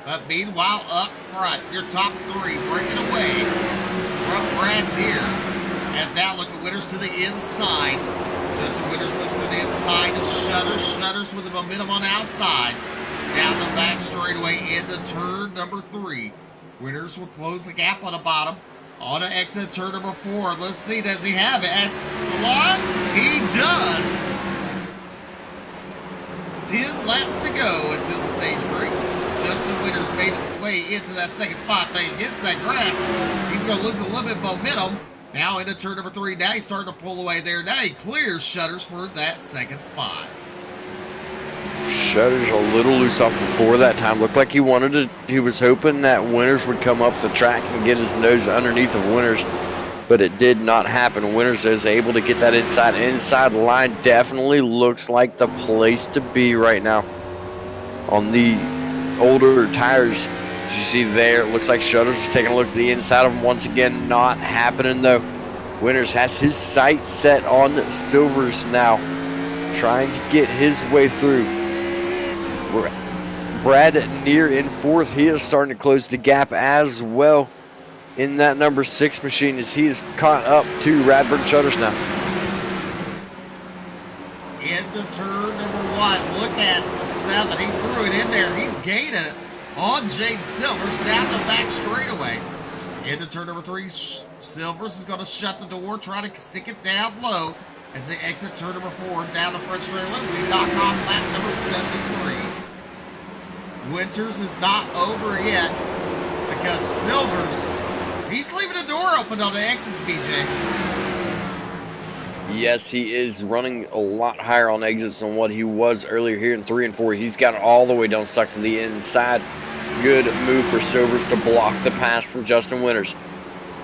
But meanwhile, up front, your top 3 breaking away from Brad Deere. As now look at Winters to the inside. Justin Winters looks to the inside of Shutters. Shutters with the momentum on the outside. Down the back straightaway into turn number 3. Winters will close the gap on the bottom. On to exit turn number 4. Let's see, does he have it at the line? He does. 10 laps to go until the stage break. Justin Winters made his way into that second spot, but he hits that grass. He's going to lose a little bit of momentum. Now into turn number 3. Now he's starting to pull away there. Now he clears Shutters for that second spot. Shutters a little loose off the 4 that time. Looked like he was hoping that Winters would come up the track and get his nose underneath of Winters. but it did not happen. Winters is able to get that inside line. Definitely looks like the place to be right now on the older tires. As you see there, it looks like Shutters is taking a look at the inside of them. Once again, not happening though. Winters has his sights set on Silvers now, trying to get his way through. Brad near in fourth. He is starting to close the gap as well in that number 6 machine as he is caught up to Radburn Shutters now. Into turn number 1. Look at the 7. He threw it in there. He's gained it on James Silvers down the back straightaway. Into turn number 3. Silvers is going to shut the door, try to stick it down low as they exit turn number 4 down the front straightaway. We knock off lap number 73. Winters is not over yet because Silvers, he's leaving the door open on the exits, BJ. Yes, he is running a lot higher on exits than what he was earlier here in 3 and 4. He's got it all the way down, stuck to the inside. Good move for Silvers to block the pass from Justin Winters.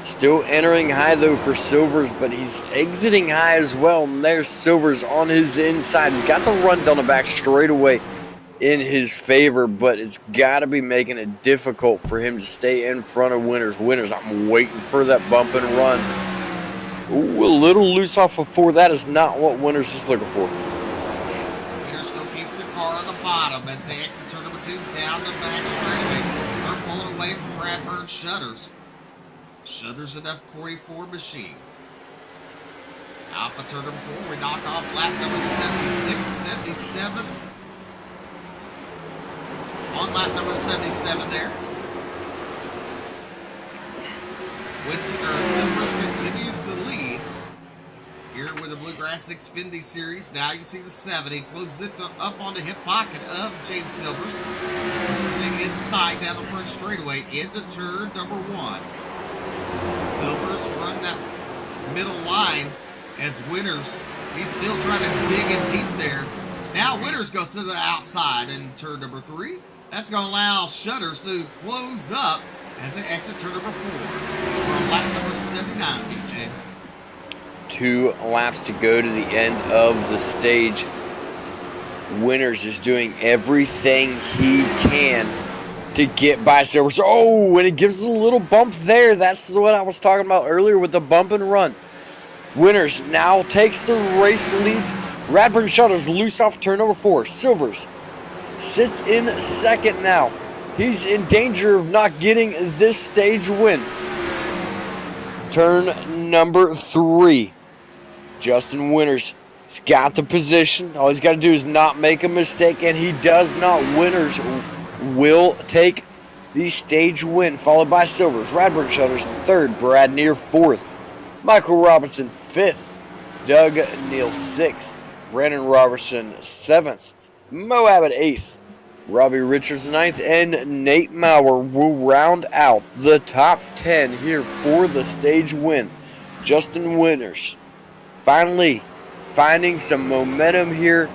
Still entering high though for Silvers, but he's exiting high as well. And there's Silvers on his inside. He's got the run down the back straightaway in his favor, but it's got to be making it difficult for him to stay in front of Winters. Winters, I'm waiting for that bump and run. Ooh, a little loose off of 4. That is not what Winters is looking for. Winters still keeps the car on the bottom as they exit turn number 2 down the back straightaway. They're pulling away from Radburn Shutters. Shutters in that 44 machine. Alpha turn number 4. We knock off lap number 76, 77. On lap number 77 there. Silvers continues to lead here with the Bluegrass Xfinity Series. Now you see the 7. He closes it up on the hip pocket of James Silvers. To the inside down the front straightaway into turn number 1. Silvers run that middle line as Winters. He's still trying to dig in deep there. Now Winters goes to the outside in turn number 3. That's going to allow Shutters to close up as they exit turn number 4. For lap number 79, DJ. 2 laps to go to the end of the stage. Winters is doing everything he can to get by Silvers. Oh, and it gives a little bump there. That's what I was talking about earlier with the bump and run. Winters now takes the race lead. Radburn Shutters loose off turn number 4. Silvers sits in second now. He's in danger of not getting this stage win. Turn number 3. Justin Winters has got the position. All he's got to do is not make a mistake, and he does not. Winters will take the stage win, followed by Silvers. Radburn Shutters in 3rd. Brad Neer 4th. Michael Robinson 5th. Doug Neal 6th. Brandon Robertson 7th. Mo Abbott 8th, Robbie Richards 9th, and Nate Maurer will round out the top 10 here for the stage win. Justin Winters finally finding some momentum here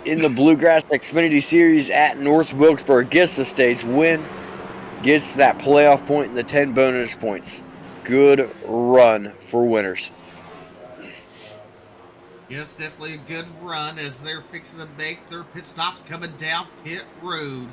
in the Bluegrass Xfinity Series at North Wilkesboro. Gets the stage win, gets that playoff point and the 10 bonus points. Good run for Winters. Yes, definitely a good run as they're fixing to make their pit stops coming down pit road.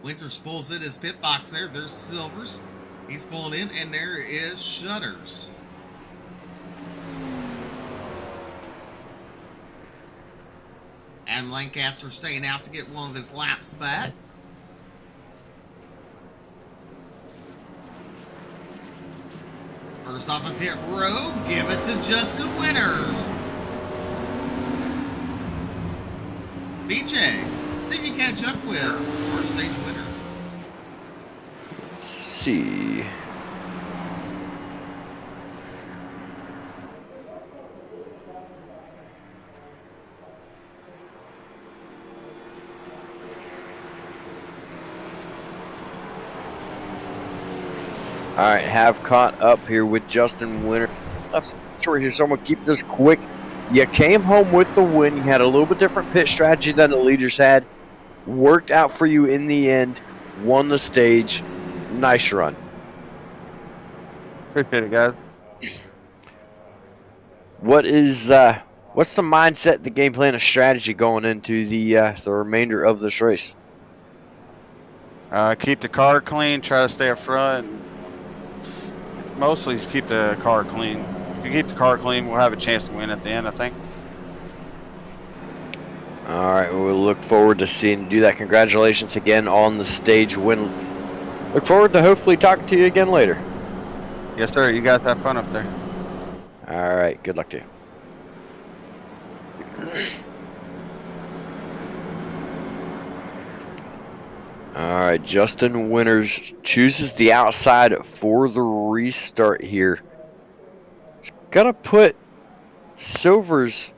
Winters pulls in his pit box there. There's Silvers. He's pulling in, and there is Shutters. And Lancaster staying out to get one of his laps back. First off of pit road, give it to Justin Winters. BJ, see if you catch up with first stage winner. Let's see. Alright, have caught up here with Justin Winters. That's short here, so I'm going to keep this quick You came home with the win. You had a little bit different pit strategy than the leaders had. Worked out for you in the end. Won the stage. Nice run. Appreciate it, guys. What's the mindset, the game plan, and strategy going into the remainder of this race? Keep the car clean. Try to stay up front. And mostly keep the car clean. If you keep the car clean, we'll have a chance to win at the end, I think. All right, we'll look forward to seeing you do that. Congratulations again on the stage win. Look forward to hopefully talking to you again later. Yes, sir. You guys have fun up there. All right, good luck to you. All right, Justin Winters chooses the outside for the restart here. It's gonna put Silvers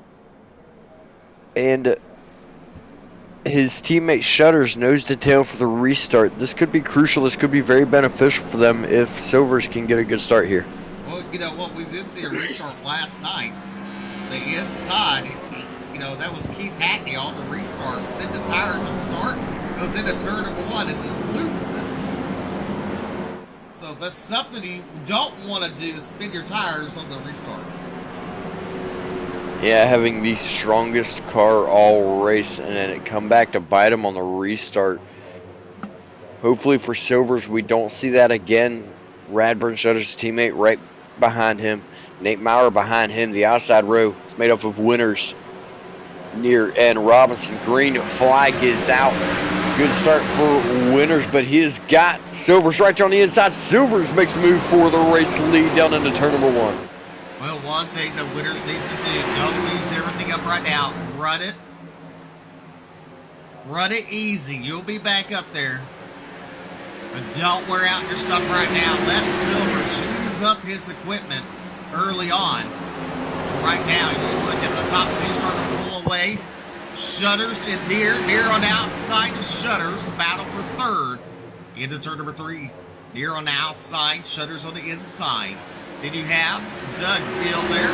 and his teammate Shutters nose to tail for the restart. This could be crucial. This could be very beneficial for them if Silvers can get a good start here. Well, you know what, we did see a restart last night. The inside, you know, that was Keith Hackney on the restart. Spin his tires at the start, goes into turn number 1 and just loses it. So that's something you don't want to do, is spin your tires on the restart. Yeah, having the strongest car all race and then it come back to bite him on the restart. Hopefully for Silvers, we don't see that again. Radburn Shutter's teammate right behind him. Nate Maurer behind him. The outside row is made up of Winters, Near, and Robinson. Green flag is out. Good start for Winters, but he has got Silvers right on the inside. Silvers makes a move for the race lead down into turn number 1. Well, one thing that Winters needs to do, don't use everything up right now. Run it. Run it easy. You'll be back up there. But don't wear out your stuff right now. Let Silvers use up his equipment early on. Right now, you look at the top 2 starting to pull away. Shutters and Near on the outside of Shutters. Battle for third. Into turn number 3. Near on the outside. Shutters on the inside. Then you have Doug Bill there.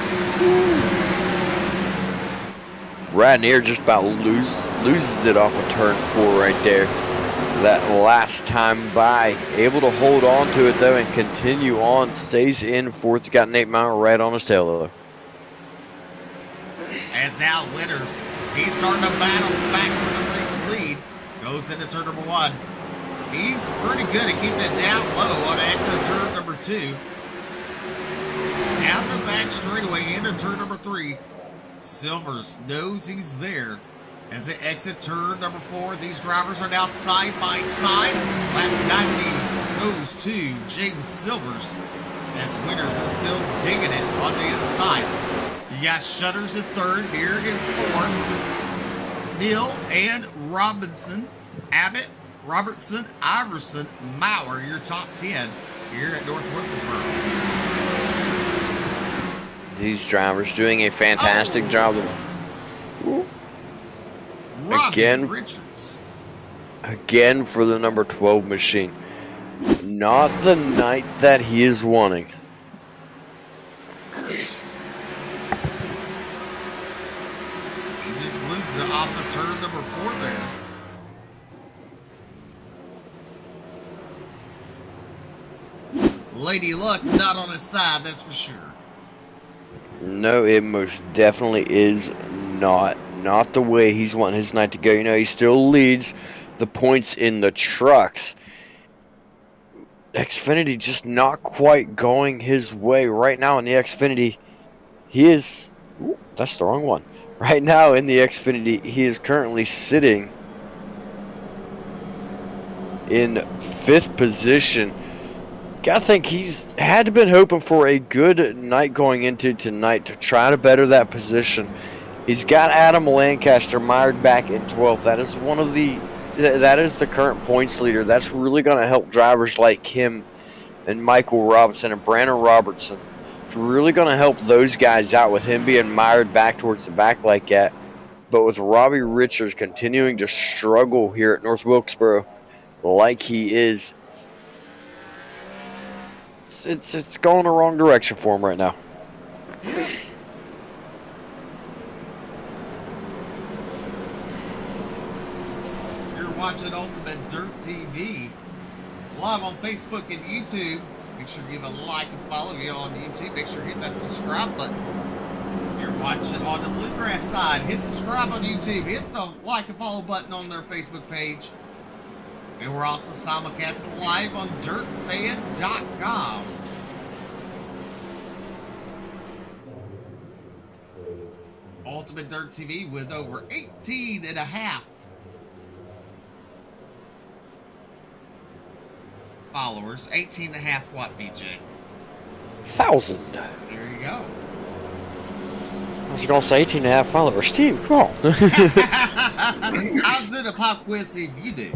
Radnier just about loses it off of turn 4 right there. That last time by. Able to hold on to it though and continue on. Stays in fourth. It's got Nate Maurer right on his tail though. As now Winters, he's starting to battle back for the race lead. Goes into turn number 1. He's pretty good at keeping it down low on exit of turn number 2. Down the back straightaway into turn number 3. Silvers knows he's there. As they exit turn number 4, these drivers are now side by side. Lap 90 goes to James Silvers, as Winters is still digging it on the inside. You got Shutters in third, Near in fourth. Neal and Robinson, Abbott, Robertson, Iverson, Maurer, your top 10 here at North Wilkesboro. These drivers doing a fantastic job. Richards. Again for the number 12 machine. Not the night that he is wanting. He just loses it off the turn number 4 there. Lady Luck not on his side, that's for sure. No, it most definitely is not. Not the way he's wanting his night to go. You know, he still leads the points in the trucks. Xfinity just not quite going his way. Right now in the Xfinity, he is... Ooh, that's the wrong one. Right now in the Xfinity, he is currently sitting in 5th position. I think he's had to been hoping for a good night going into tonight to try to better that position. He's got Adam Lancaster mired back in 12th. That is the current points leader. That's really going to help drivers like him and Michael Robinson and Brandon Robertson. It's really going to help those guys out with him being mired back towards the back like that. But with Robbie Richards continuing to struggle here at North Wilkesboro like he is, it's going the wrong direction for him right now. watching Ultimate Dirt TV live on Facebook and YouTube. Make sure to give a like and follow you on YouTube. Make sure to hit that subscribe button. You're watching on the Bluegrass side. Hit subscribe on YouTube. Hit the like and follow button on their Facebook page. And we're also simulcasting live on dirtfan.com. Ultimate Dirt TV with over 18 and a half followers. 18 and a half what, BJ? 1,000. There you go. I was gonna say 18 and a half followers. Steve, come on. I was doing a pop quiz, see if you do.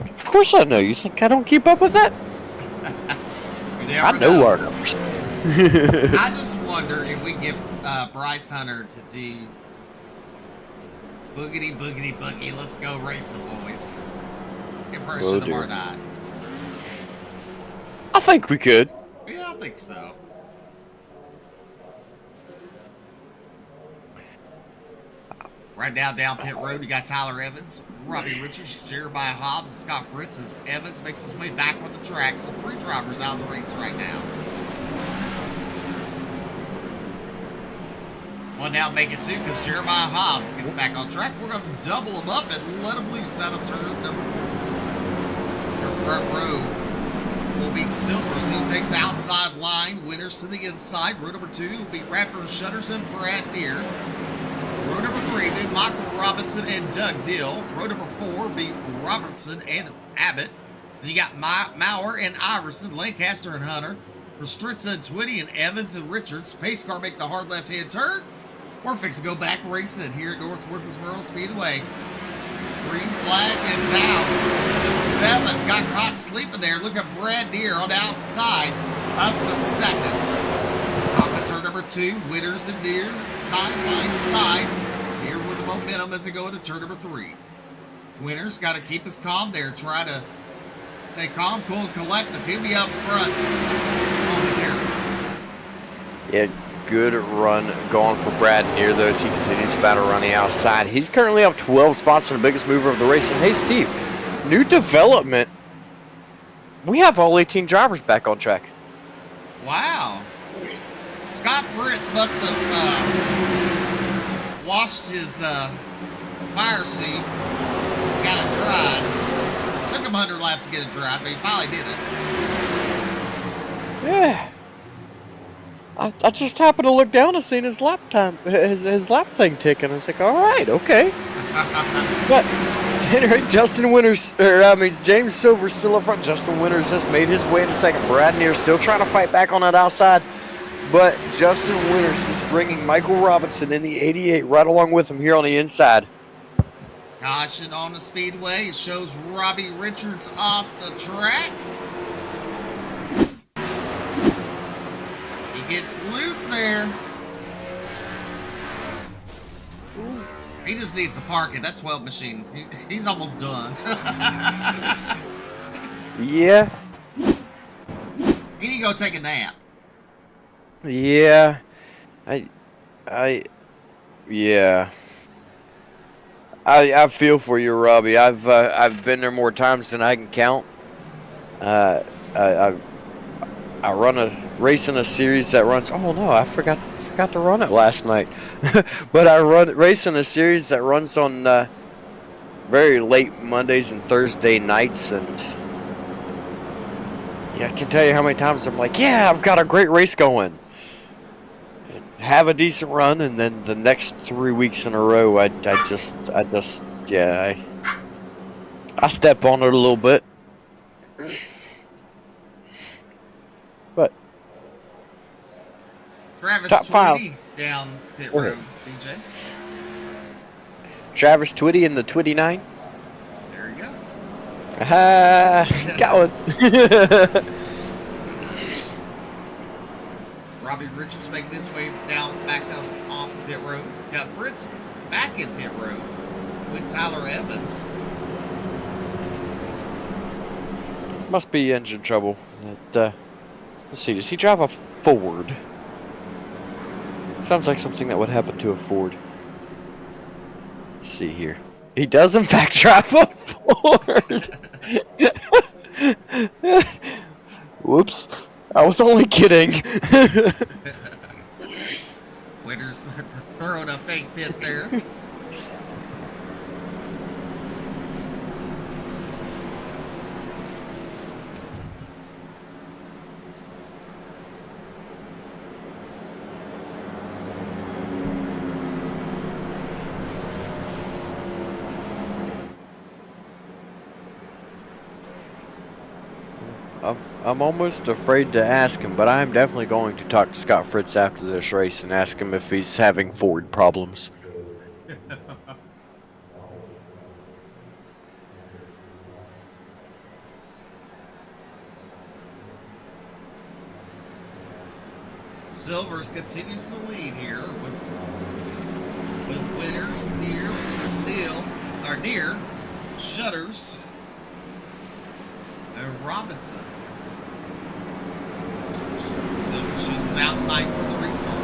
Of course I know. You think I don't keep up with that? I know our numbers. I just wonder if we can get Bryce Hunter to do Boogity Boogity Boogie. Let's go racing, boys. Impression of our night. I think we could. Yeah, I think so. Right now, down pit road, we got Tyler Evans, Robbie Richards, Jeremiah Hobbs, and Scott Fritz as Evans makes his way back on the track. So 3 drivers out of the race right now. Well, now make it 2 because Jeremiah Hobbs gets back on track. We're going to double him up and let him loose out of turn number 4. Your front row will be Silver, so he takes the outside line. Winners to the inside. Row number 2 will be Raptor Shutters and Brad Deere. Row number 3 will be Michael Robinson and Doug Dill. Row number 4 will be Robertson and Abbott. Then you got Maurer and Iverson, Lancaster and Hunter, Restritza and Twitty, and Evans and Richards. Pace car make the hard left-hand turn. We're fixing to go back racing here at North Wilkesboro Speedway. Green flag is out. The 7 got caught sleeping there. Look at Brad Deere on the outside, up to 2nd. Off at turn number 2, Winners and Deere side by side. Deere with the momentum as they go into turn number 3. Winners got to keep his calm there. Try to stay calm, cool, and collective. He'll be up front momentarily. Yeah, good run going for Brad Deere, though, as he continues to battle around the outside. He's currently up 12 spots in the biggest mover of the race. And hey, Steve, new development. We have all 18 drivers back on track. Wow. Scott Fritz must have washed his fire suit, got it dried. Took him 100 laps to get it dried, but he finally did it. Yeah. I just happened to look down and seen his lap time, his lap thing ticking. I was like, all right, okay. But anyway, James Silver's still up front. Justin Winters has made his way into 2nd. Brad Deere still trying to fight back on that outside. But Justin Winters is bringing Michael Robinson in the 88 right along with him here on the inside. Caution on the speedway. It shows Robbie Richards off the track. He gets loose there. He just needs to park it. That 12 machine, he's almost done. Yeah. He need to go take a nap. Yeah. I feel for you, Robbie. I've been there more times than I can count. I run a race in a series that runs. Oh no, I forgot to run it last night. But I race in a series that runs on very late Mondays and Thursday nights, and yeah, I can tell you how many times I'm like, yeah, I've got a great race going. Have a decent run, and then the next 3 weeks in a row, I step on it a little bit. But Travis top Twitty files down pit road, BJ. Travis Twitty in the 29. There he goes. Got one. Robbie Richards making his way down back up off the pit road. Got Fritz back in pit road with Tyler Evans. Must be engine trouble. Let's see, does he drive a Ford? Sounds like something that would happen to a Ford. Let's see here. He does in fact drive a Lord. Whoops. I was only kidding. Winters throwing a fake pit there. I'm almost afraid to ask him, but I'm definitely going to talk to Scott Fritz after this race and ask him if he's having Ford problems. Silvers continues to lead here with Winters, Deer, Shutters, and Robinson. Silver shoots it outside for the restart.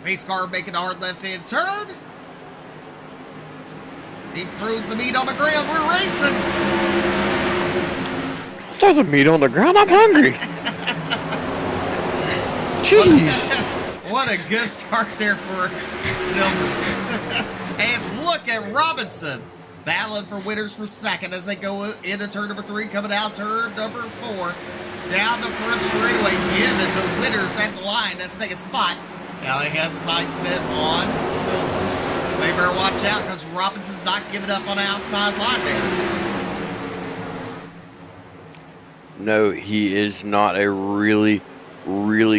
Pace car making a hard left-hand turn. He throws the meat on the ground. We're racing. Throw the meat on the ground. I'm hungry. Jeez. What a good start there for Silvers. And look at Robinson battling for Winters for second as they go into turn number 3, coming out turn number 4. Down the first straightaway. Give it to Winters at the line. That second spot. Now he has his eyes set on Silvers. They better watch out because Robinson's not giving up on the outside line there. No, he is not. A really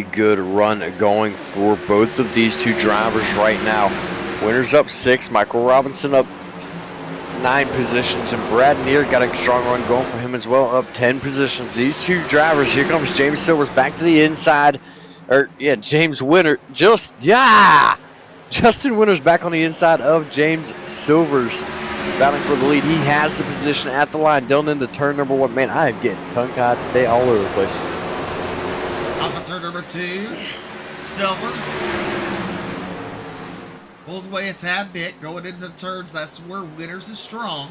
good run going for both of these two drivers right now. Winters up 6, Michael Robinson up 9 positions, and Brad Neer got a strong run going for him as well, up 10 positions. These two drivers, here comes James Silvers back to the inside. James Winter, Justin Winters back on the inside of James Silvers, battling for the lead. He has the position at the line, down into turn number 1. Man, I am getting tongue-tied today all over the place. Off of turn number 2, Silvers pulls away a tad bit, going into the turns. That's where Winters is strong.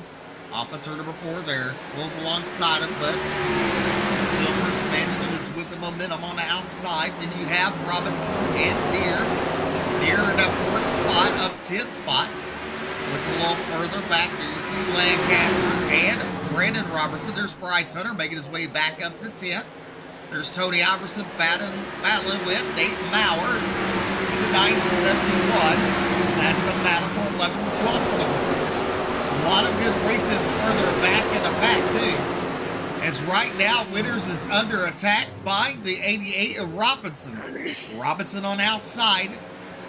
Off of turn number 4 there, pulls alongside him, but Silvers manages with the momentum on the outside. Then you have Robinson and Deer in that 4th spot, up 10 spots. Looking a little further back, there you see Lancaster and Brandon Robertson. There's Bryce Hunter making his way back up to 10th. There's Tony Iverson battling with Nate Maurer into 971. That's a battle for 11th and 12th. A lot of good racing further back in the pack, too. As right now, Winters is under attack by the 88 of Robinson. Robinson on outside,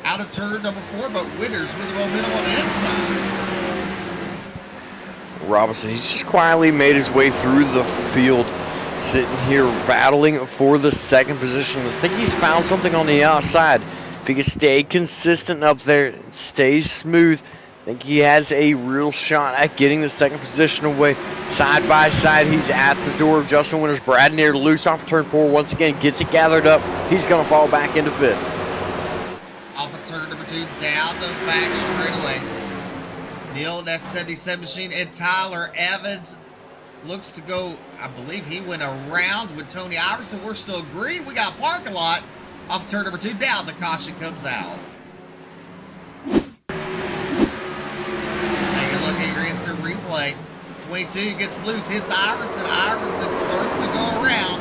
out of turn number 4, but Winters with the momentum on the inside. Robinson, he's just quietly made his way through the field, sitting here battling for the 2nd position. I think he's found something on the outside. If he can stay consistent up there and stay smooth, I think he has a real shot at getting the 2nd position away. Side by side, he's at the door of Justin Winters. Brad Neer loose off of turn 4 once again, gets it gathered up. He's going to fall back into 5th. Off of turn number 2, down the back straightaway. Neil, that 77 machine, and Tyler Evans looks to go, I believe he went around with Tony Iverson. We're still green. We got parking lot. Off of turn number 2, down, the caution comes out. Instant replay. 22 gets loose, hits Iverson. Iverson starts to go around.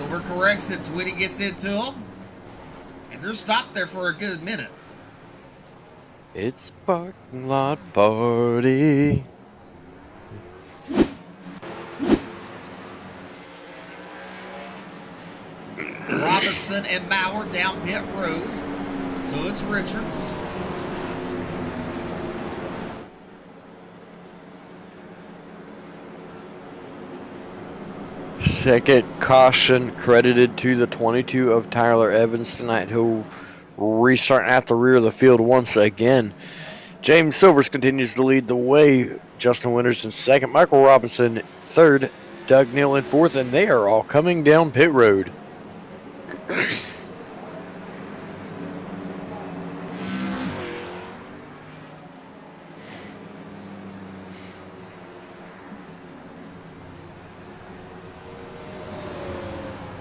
Overcorrects it. Twitty gets into him. And they're stopped there for a good minute. It's parking lot party. Robinson and Maurer down pit road. So it's Richards. Second caution credited to the 22 of Tyler Evans tonight. He'll restarting at the rear of the field once again. James Silvers continues to lead the way. Justin Winters in second. Michael Robinson third. Doug Neal in fourth. And they are all coming down pit road.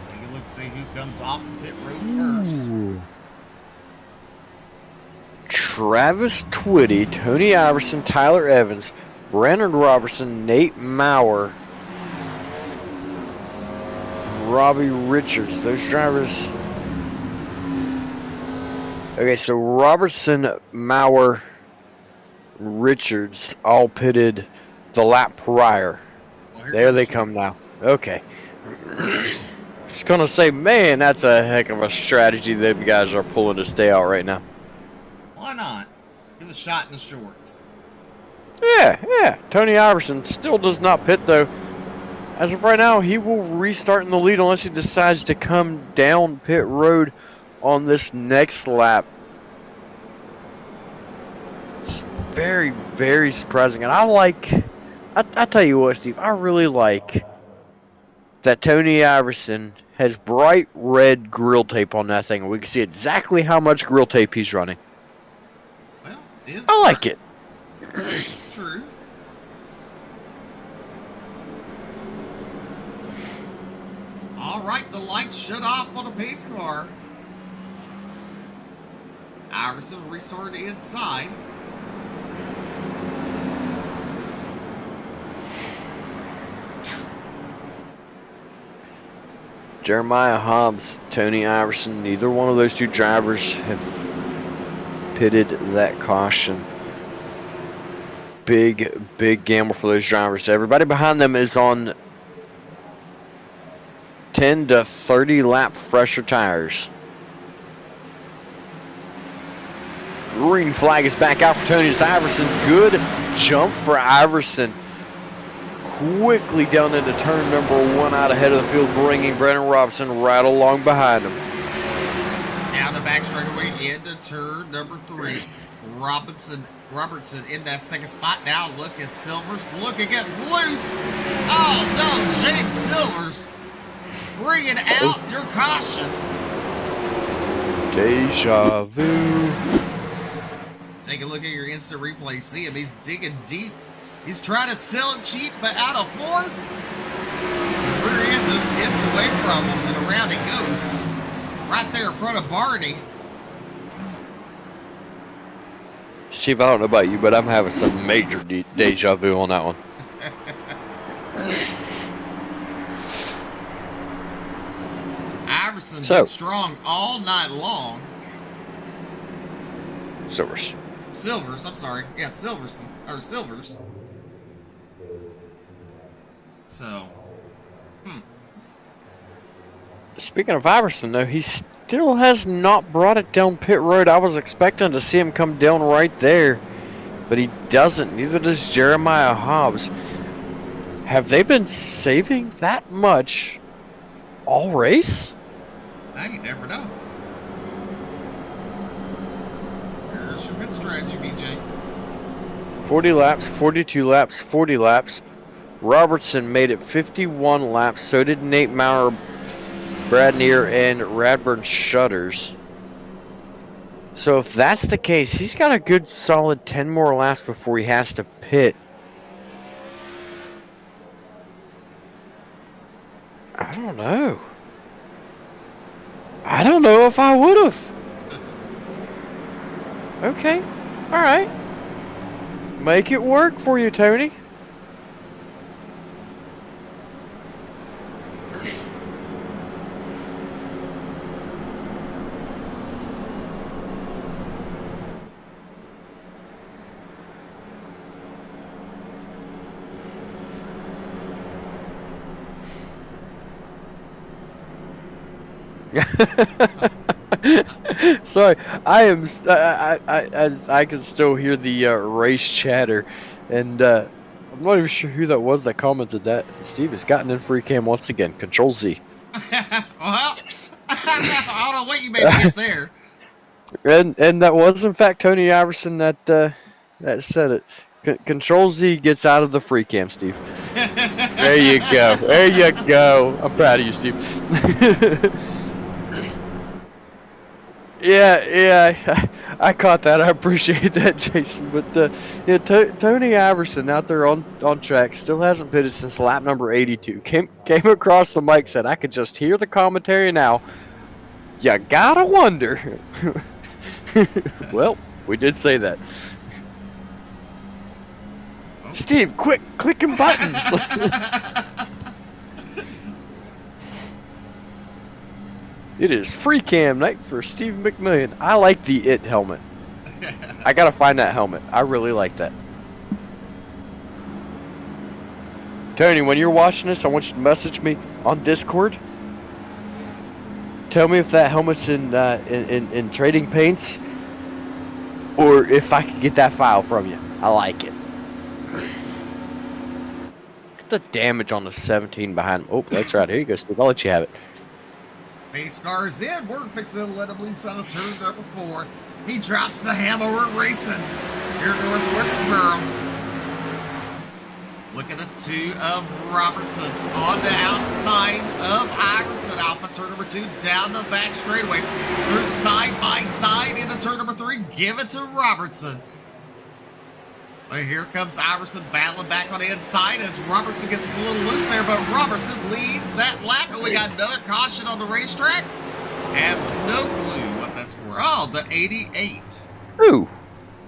Take a look, see who comes off the pit road first. Travis Twitty, Tony Iverson, Tyler Evans, Brandon Robertson, Nate Maurer, Robbie Richards. Those drivers. Okay, so Robertson, Maurer, Richards all pitted the lap prior. Well, There they come now. Okay. Just gonna say, man, that's a heck of a strategy them guys are pulling to stay out right now. Why not? He was shot in the shorts. Yeah. Tony Iverson still does not pit, though. As of right now, he will restart in the lead unless he decides to come down pit road on this next lap. It's very, very surprising. And I tell you what, Steve, I really like that Tony Iverson has bright red grill tape on that thing. We can see exactly how much grill tape he's running. Well, it is I like it. true. All right, the lights shut off on a pace car. Iverson will restart inside. Jeremiah Hobbs, Tony Iverson, neither one of those two drivers have pitted that caution. Big gamble for those drivers. Everybody behind them is on 10 to 30 lap fresher tires. Green flag is back out for Tony Iverson. Good jump for Iverson. Quickly down into turn number 1 out ahead of the field, bringing Brandon Robinson right along behind him. Down the back straightaway into turn number 3. Robertson in that second spot now. Look at Silvers. Look at getting loose. Oh no, James Silvers bringing out your caution. Deja vu. Take a look at your instant replay. See him. He's digging deep. He's trying to sell it cheap, but out of 4. The rear end just gets away from him, and around he goes. Right there in front of Barney. Steve, I don't know about you, but I'm having some major deja vu on that one. Iverson's been strong all night long. Silvers, I'm sorry. Yeah, Silvers. So, Speaking of Iverson, though, he still has not brought it down pit road. I was expecting to see him come down right there, but he doesn't. Neither does Jeremiah Hobbs. Have they been saving that much all race? hey, you never know. There's your pit strategy, BJ. 40 laps, 42 laps, 40 laps. Robertson made it 51 laps. So did Nate Maurer, Brad Neer, and Radburn Shutters. So if that's the case, he's got a good solid 10 more laps before he has to pit. I don't know. I don't know if I would have. Okay. All right. Make it work for you, Tony. Sorry, I can still hear the race chatter, and I'm not even sure who that was that commented that. Steve has gotten in free cam once again. Control Z. Well, I don't know what you made me get there. And that was in fact Tony Iverson that said it. Control Z gets out of the free cam, Steve. There you go. There you go. I'm proud of you, Steve. Yeah, I caught that. I appreciate that, Jason. But yeah, Tony Iverson out there on track still hasn't pitted since lap number 82. Came across the mic, said, "I could just hear the commentary now. You gotta wonder." Well, we did say that. Steve, quit clicking buttons. It is free cam night for Steve McMillian. I like the It helmet. I gotta find that helmet. I really like that. Tony, when you're watching this, I want you to message me on Discord. Tell me if that helmet's in trading paints, or if I can get that file from you. I like it. Look at the damage on the 17 behind him. Oh, that's right. Here you go, Steve. I'll let you have it. Base car's in. We're fixing to let him loose on a turn number 4. He drops the hammer. We're racing here north Wilkesboro. Look at the 2 of Robertson on the outside of Iverson. Alpha turn number 2 down the back straightaway. They're side by side into turn number 3. Give it to Robertson. But here comes Iverson battling back on the inside as Robertson gets a little loose there, but Robertson leads that lap, and we got another caution on the racetrack. Have no clue what that's for. Oh, the 88. Ooh.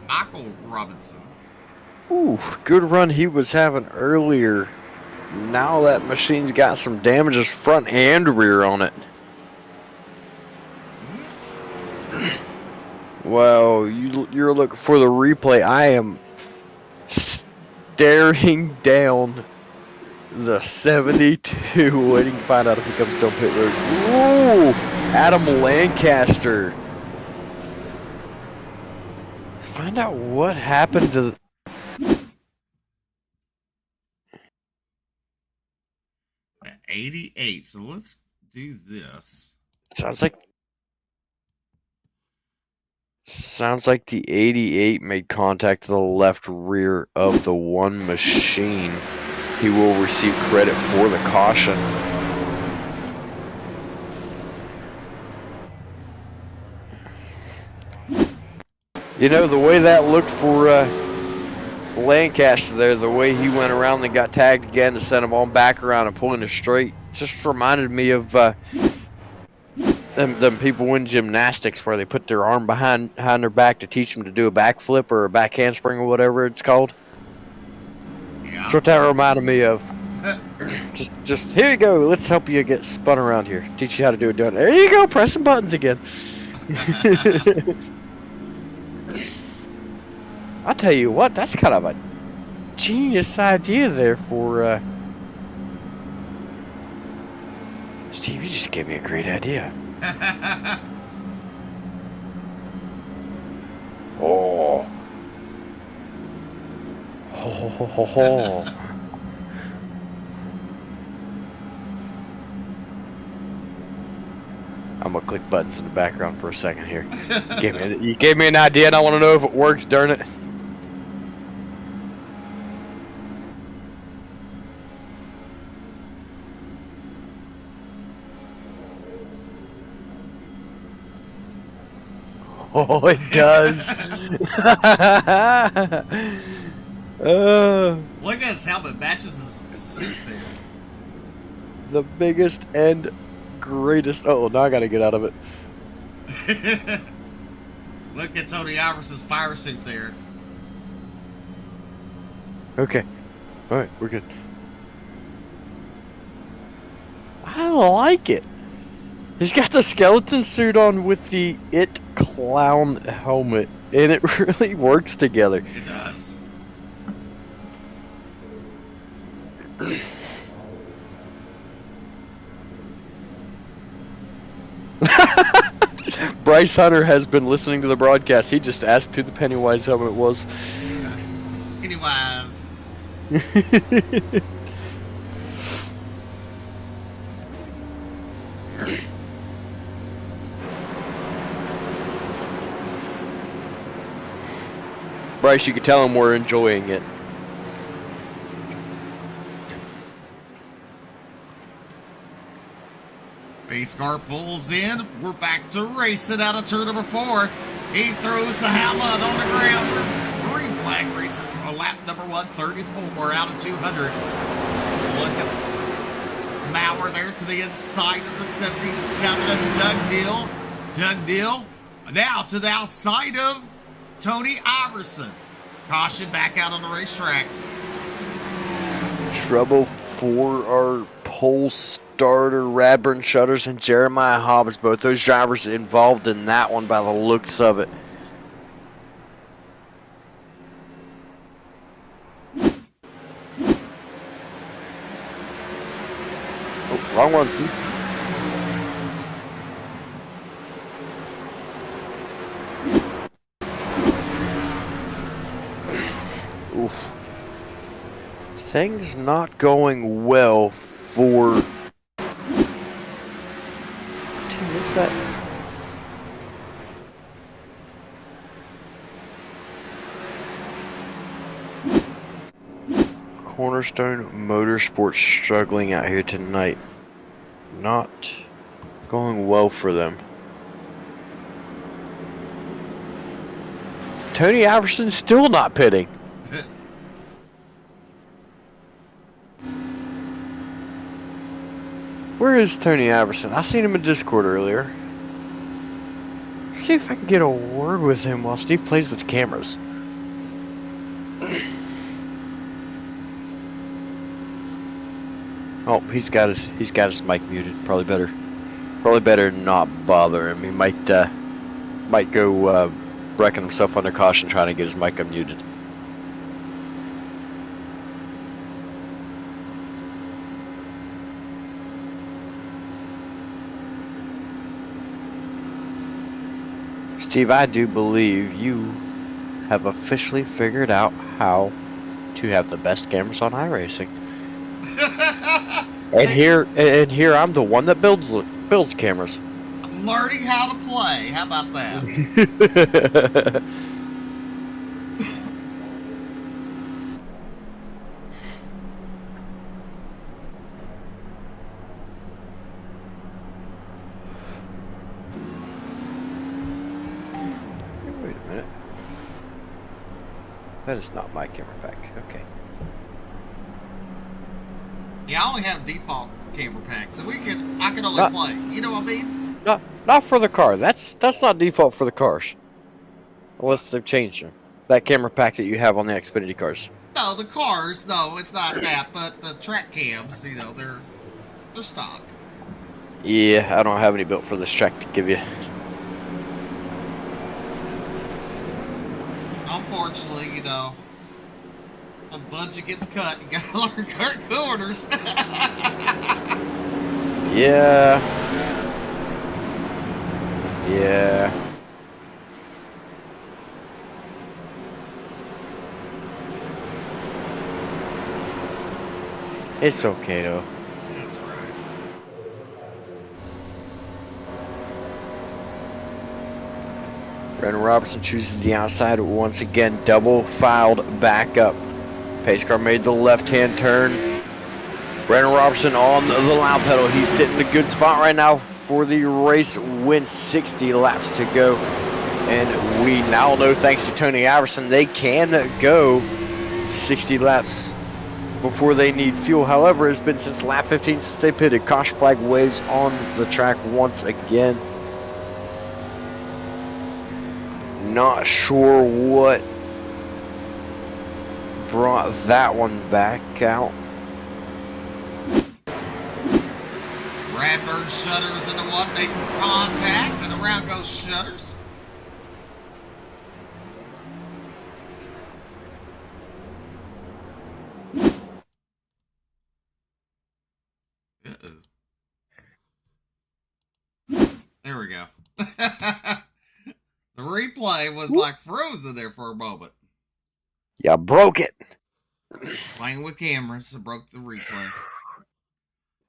Michael Robinson. Ooh, good run he was having earlier. Now that machine's got some damages front and rear on it. Well, you're looking for the replay. I am staring down the 72, waiting to find out if he comes down pit road. Ooh, Adam Lancaster. Find out what happened to 88. So let's do this. Sounds like the 88 made contact to the left rear of the one machine. He will receive credit for the caution. You know, the way that looked for Lancaster there, the way he went around and got tagged again to send him on back around and pulling it straight, just reminded me of them people in gymnastics where they put their arm behind their back to teach them to do a backflip or a back handspring or whatever it's called. Yeah. That's what that reminded me of. just here you go. Let's help you get spun around here. Teach you how to do it. There you go. Pressing buttons again. I'll tell you what. That's kind of a genius idea there for Steve. You just gave me a great idea. Oh. Ho. I'm gonna click buttons in the background for a second here. You gave me an idea and I want to know if it works, darn it. Oh, it does. Look at his helmet. Matches his suit there. The biggest and greatest. Oh, now I gotta get out of it. Look at Tony Iverson's fire suit there. Okay. Alright, we're good. I like it. He's got the skeleton suit on with the It Clown helmet, and it really works together. It does. Bryce Hunter has been listening to the broadcast. He just asked who the Pennywise helmet was. Pennywise. Bryce, you can tell him we're enjoying it. Pace car pulls in. We're back to racing out of turn number 4. He throws the hammer on the ground. Green flag racing. Lap number 134 out of 200. Look at Maurer there to the inside of the 77 of Doug Neal. Doug Neal now to the outside of Tony Iverson. Caution back out on the racetrack. Trouble for our pole starter, Radburn Shutters and Jeremiah Hobbs. Both those drivers involved in that one by the looks of it. Oh, wrong one, Steve. Oof. Things not going well for... What's that? Cornerstone Motorsports struggling out here tonight. Not going well for them. Tony Iverson still not pitting. Where is Tony Iverson? I seen him in Discord earlier. Let's see if I can get a word with him while Steve plays with the cameras. Oh, he's got his mic muted. Probably better not bother him. He might go wrecking himself under caution trying to get his mic unmuted. Steve, I do believe you have officially figured out how to have the best cameras on iRacing. and here I'm the one that builds cameras. I'm learning how to play. How about that? That is not my camera pack. Okay. Yeah, I only have default camera packs, so I can only play. You know what I mean? Not for the car. That's not default for the cars. Unless they've changed them. That camera pack that you have on the Xfinity cars. No, the cars, no, it's not that, but the track cams, you know, they're stock. Yeah, I don't have any built for this track to give you. Unfortunately, you know, a budget gets cut. You gotta learn cut corners. Yeah. Yeah. It's okay though. That's right. Brandon Robertson chooses the outside once again, double filed back up. Pace car made the left-hand turn. Brandon Robertson on the loud pedal. He's sitting in a good spot right now for the race win. 60 laps to go. And we now know, thanks to Tony Iverson, they can go 60 laps before they need fuel. However, it's been since lap 15 since they pitted. Caution flag waves on the track once again. Not sure what brought that one back out. Radburn Shutters into one, they contact, and around goes Shutters. There we go. The replay was like frozen there for a moment. Yeah, broke it. Playing with cameras, so broke the replay.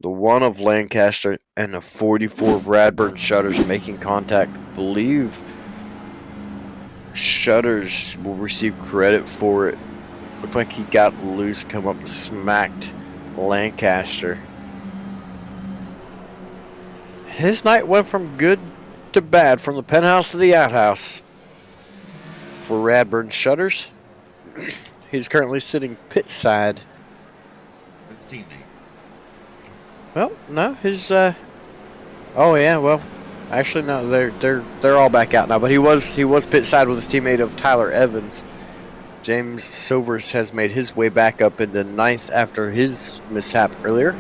The 1 of Lancaster and the 44 of Radburn Shutters making contact. Believe Shutters will receive credit for it. Looked like he got loose, come up and smacked Lancaster. His night went from good to bad, from the penthouse to the outhouse. For Radburn Shutters, he's currently sitting pit side. His teammate. Well, no, his oh yeah, well, actually no, they're all back out now. But he was pit side with his teammate of Tyler Evans. James Silvers has made his way back up into ninth after his mishap earlier.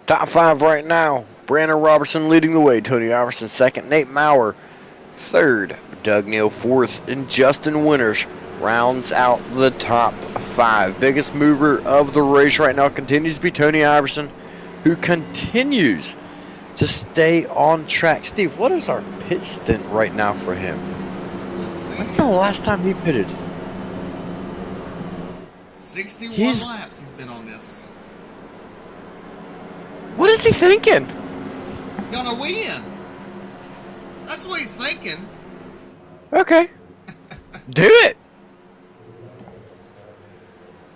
Top 5 right now. Brandon Robertson leading the way. Tony Iverson second. Nate Maurer third. Doug Neal fourth. And Justin Winters rounds out the top 5. Biggest mover of the race right now continues to be Tony Iverson, who continues to stay on track. Steve, what is our pit stint right now for him? Let's see. When's the last time he pitted? 61 laps he's been on this. What is he thinking? Gonna win. That's what he's thinking. Okay. Do it.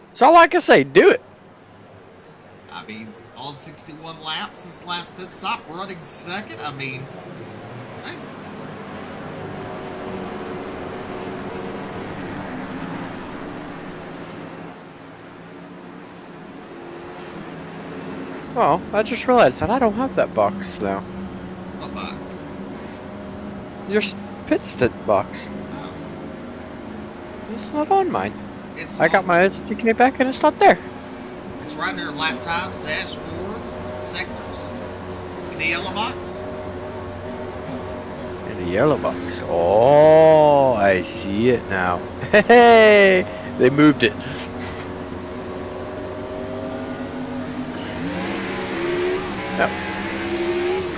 That's all I can say. Do it. I mean, all 61 laps since the last pit stop, running second. I mean, hey. Oh, I just realized that I don't have that box now. What box? Your pit stint box. Oh, It's not on mine. it's I got my SDK back and it's not there. It's right there. Lap times, dashboard, sectors. In the yellow box. In the yellow box. Oh, I see it now. Hey, they moved it. Yep.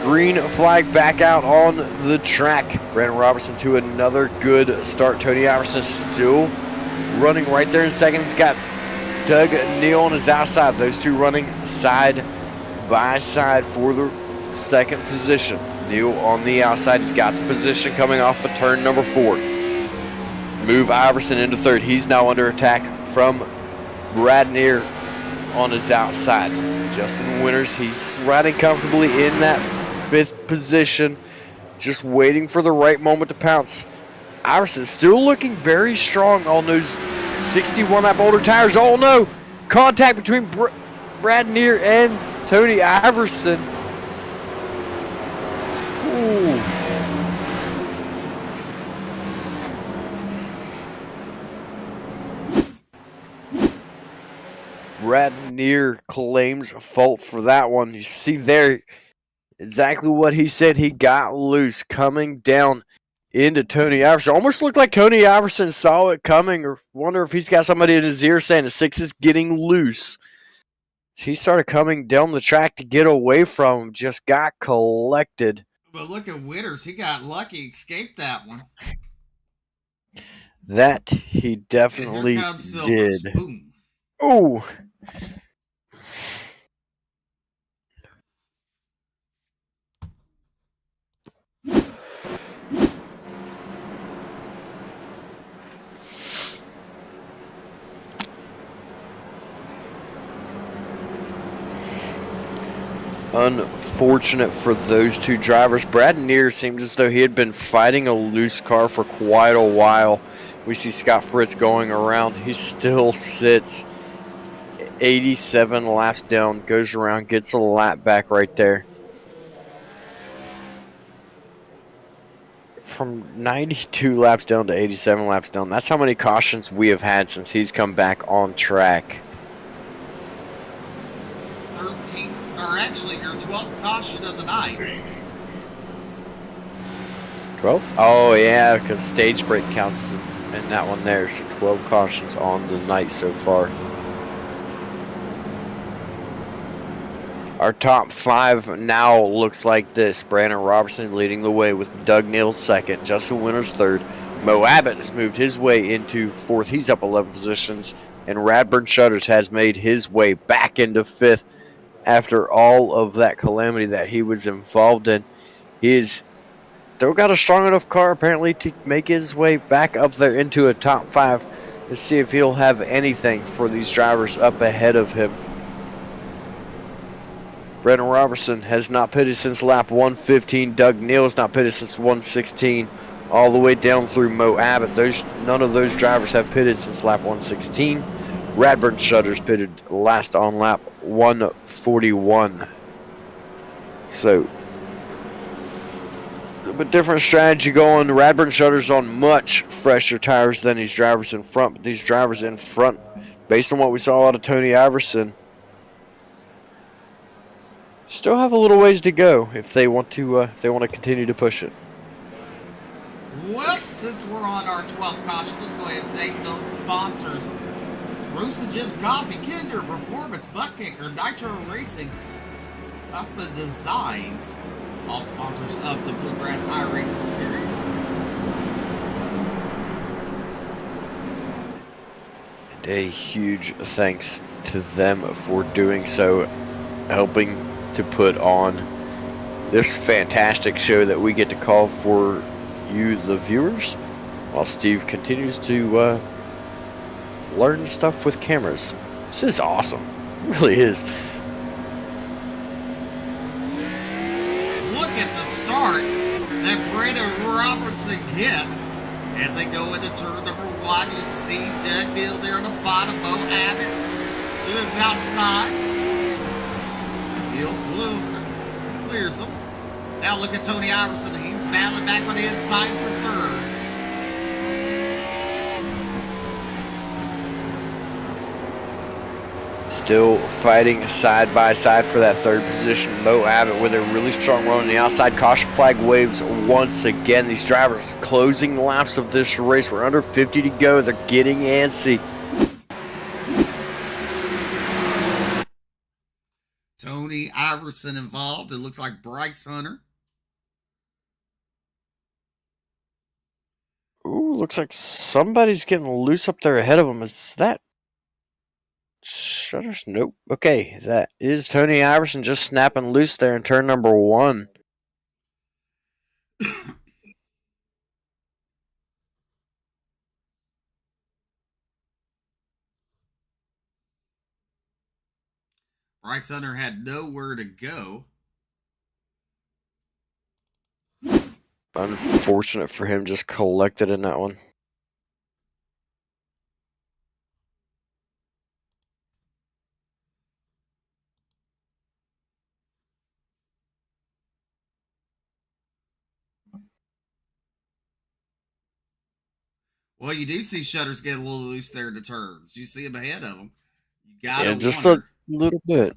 Green flag back out on the track. Brandon Robertson to another good start. Tony Iverson still running right there in second. He's got Doug Neal on his outside. Those two running side by side for the second position. Neal on the outside. He's got the position coming off of turn number 4. Move Iverson into third. He's now under attack from Radnir on his outside. Justin Winters, he's riding comfortably in that 5th position, just waiting for the right moment to pounce. Iverson still looking very strong on those 61 lap older tires. Oh no! Contact between Brad Neer and Tony Iverson. Ooh. Brad Neer claims fault for that one. You see there exactly what he said. He got loose coming down into Tony Iverson. Almost looked like Tony Iverson saw it coming, or wonder if he's got somebody in his ear saying the 6 is getting loose. He started coming down the track to get away from him. Just got collected. But look at Winters. He got lucky. Escaped that one. That he And definitely here comes Silvers. did. Boom. Ooh. Unfortunate for those two drivers. Brad Neer seems as though he had been fighting a loose car for quite a while. We see Scott Fritz going around. He still sits 87 laps down, goes around, gets a lap back right there. From 92 laps down to 87 laps down, that's how many cautions we have had since he's come back on track. 13th, or actually your 12th caution of the night. 12th? Oh yeah, because stage break counts in that one there. So 12 cautions on the night so far. Our top 5 now looks like this. Brandon Robertson leading the way with Doug Neal second. Justin Winters third. Mo Abbott has moved his way into 4th. He's up 11 positions. And Radburn Shutters has made his way back into 5th after all of that calamity that he was involved in. He's still got a strong enough car apparently to make his way back up there into a top 5. Let's see if he'll have anything for these drivers up ahead of him. Brandon Robertson has not pitted since lap 115. Doug Neal has not pitted since 116. All the way down through Mo Abbott. None of those drivers have pitted since lap 116. Radburn Shutters pitted last on lap 141. So, but different strategy going. Radburn Shutters on much fresher tires than these drivers in front. But these drivers in front, based on what we saw out of Tony Iverson, still have a little ways to go if they want to continue to push it. Well, since we're on our 12th caution, let's go ahead and thank those sponsors. Roasted Jim's Coffee, Kinder, Performance, Butt Kicker, Nitro Racing, Huffman Designs, all sponsors of the Bluegrass High Racing Series. And a huge thanks to them for doing so, helping to put on this fantastic show that we get to call for you, the viewers, while Steve continues to learn stuff with cameras. This is awesome. It really is. Look at the start that Brandon Robertson gets as they go into turn number 1. You see Doug Neal there on the bottom. Mo Abbott to his outside. Neal clears him. Now look at Tony Iverson. He's battling back on the inside for third. Still fighting side by side for that third position. Mo Abbott with a really strong run on the outside. Caution flag waves once again. These drivers closing laps of this race. We're under 50 to go. They're getting antsy. Tony Iverson involved. It looks like Bryce Hunter. Ooh, looks like somebody's getting loose up there ahead of him. Is that Shutters? Nope. Okay, that is Tony Iverson just snapping loose there in turn number 1. Bryce Hunter had nowhere to go. Unfortunate for him, just collected in that one. Well, you do see Shutters get a little loose there in the turns. You see him ahead of him. You gotta Yeah, just wonder. a little bit.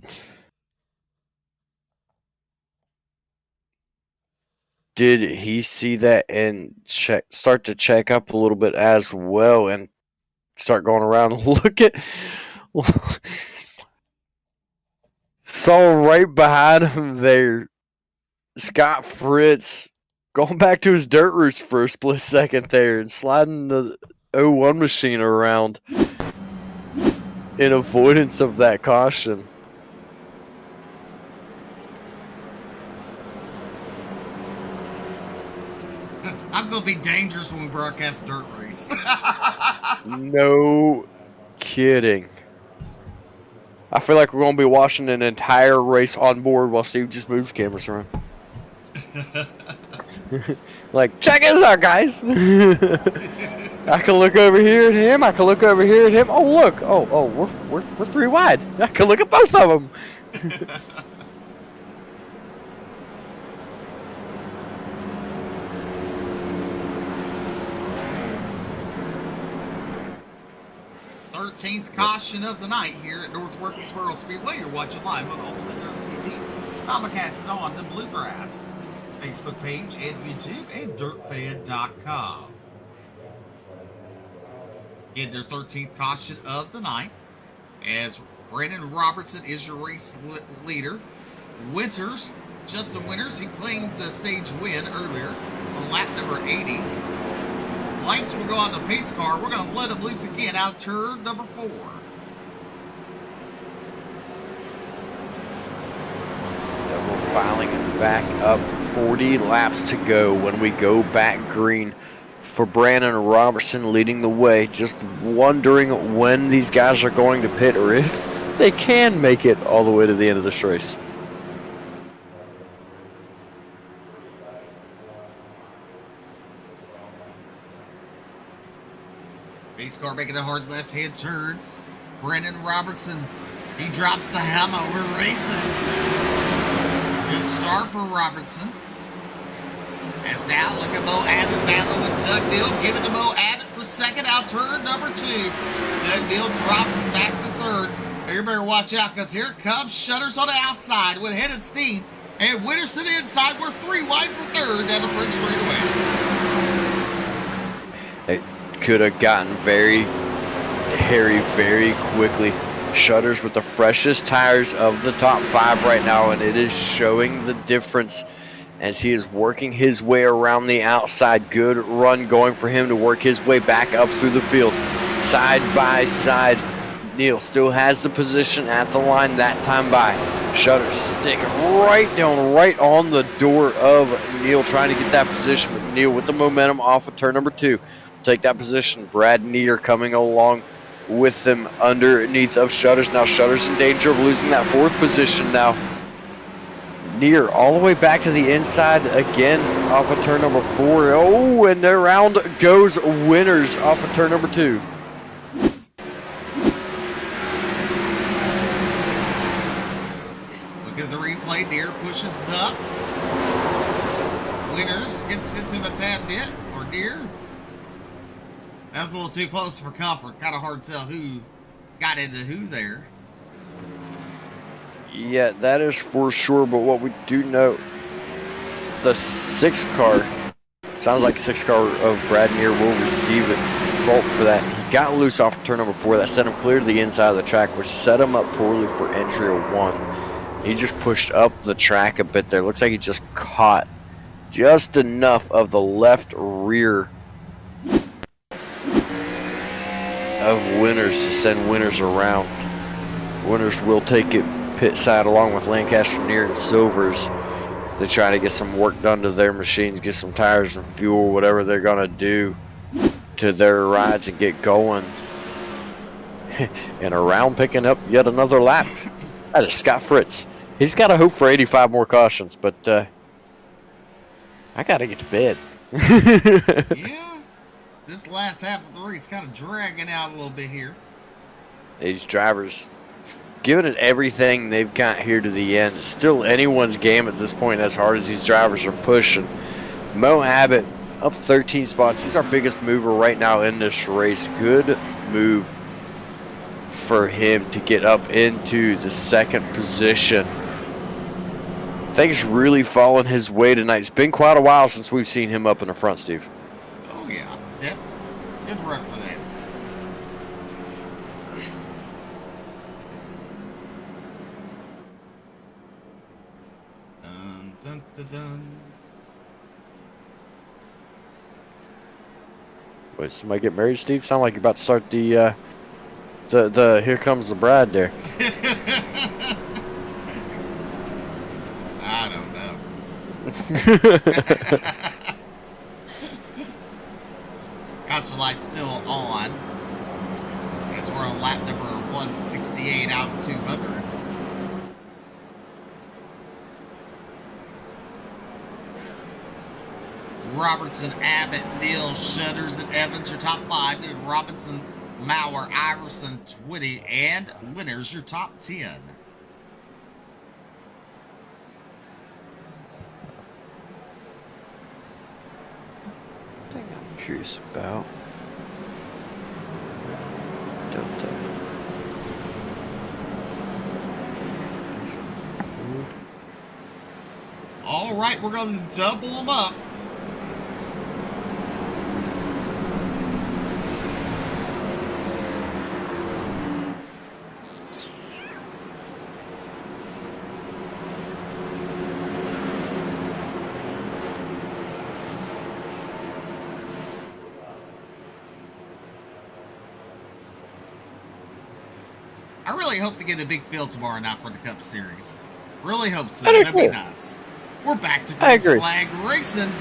Did he see that and start to check up a little bit as well and start going around and look at saw right behind him there Scott Fritz going back to his dirt roots for a split second there and sliding the 01 machine around in avoidance of that caution. I'm going to be dangerous when we broadcast dirt race. No kidding. I feel like we're going to be watching an entire race on board while Steve just moves cameras around. Like, check this out, guys. I can look over here at him. I can look over here at him. Oh, look. Oh, we're 3 wide. I can look at both of them. 13th caution of the night here at North Wilkesboro Speedway. You're watching live on Ultimate Dirt TV. Simulcasted on the Bluegrass Facebook page and YouTube and DirtFan.com. Again, there's 13th caution of the night as Brandon Robertson is your race leader. Winters, Justin Winters, he claimed the stage win earlier on lap number 80. Lights will go on the pace car. We're going to let him loose again out of turn number 4. Double filing it back up. 40 laps to go when we go back green for Brandon Robertson leading the way. Just wondering when these guys are going to pit or if they can make it all the way to the end of this race. Pace car making a hard left-hand turn. Brandon Robertson, he drops the hammer. We're racing. Good start for Robertson. As now, look at Mo Abbott battling with Doug Neal. Give it to Mo Abbott for second. Out turn number 2. Doug Neal drops him back to third. You better watch out because here it comes. Shutters on the outside with head of steam. And Winters to the inside. We're 3 wide for third down the front straightaway. It could have gotten very hairy very quickly. Shutters with the freshest tires of the top 5 right now, and it is showing the difference as he is working his way around the outside. Good run going for him to work his way back up through the field. Side by side, Neal still has the position at the line that time by. Shutters sticking right down, right on the door of Neal, trying to get that position. But Neal with the momentum off of turn number 2. Take that position. Brad Neer coming along with them underneath of Shutters. Now Shutters in danger of losing that 4th position now. Near all the way back to the inside again off of turn number 4. Oh, and around goes Winters off of turn number 2. Look at the replay. Near pushes up. Winters gets into him a tad bit. Or Near. That was a little too close for comfort. Kind of hard to tell who got into who there. Yeah, that is for sure, but what we do know, the 6 car, sounds like 6 car of Brad Neer will receive it. Fault for that. He got loose off turn number 4. That sent him clear to the inside of the track, which set him up poorly for entry 1. He just pushed up the track a bit there. Looks like he just caught just enough of the left rear of Winters to send Winters around. Winters will take it pit side along with Lancaster, Neer, and Silvers to try to get some work done to their machines, get some tires and fuel, whatever they're going to do to their rides and get going. And around picking up yet another lap. That is Scott Fritz. He's got to hope for 85 more cautions, but I got to get to bed. Yeah. This last half of the race kind of dragging out a little bit here. These drivers giving it everything they've got here to the end. It's still anyone's game at this point as hard as these drivers are pushing. Mo Abbott up 13 spots. He's our biggest mover right now in this race. Good move for him to get up into the 2nd position. Things really falling his way tonight. It's been quite a while since we've seen him up in the front, Steve. Oh, yeah, definitely. Good run for that. Dun, dun, dun, dun. Wait, somebody get married, Steve? Sound like you're about to start the Here Comes the Bride there. I don't know. Caution light's still on. As we're on lap number 168 out of 200. Robertson, Abbott, Neal, Shutters, and Evans, your top 5. Then Robinson, Maurer, Iverson, Twitty, and Winters, your top 10. Thing I'm curious about. Delta. All right, we're going to double them up. I really hope to get a big field tomorrow night for the Cup Series. Really hope so. I do That'd be too. nice. We're back to I green agree. flag racing.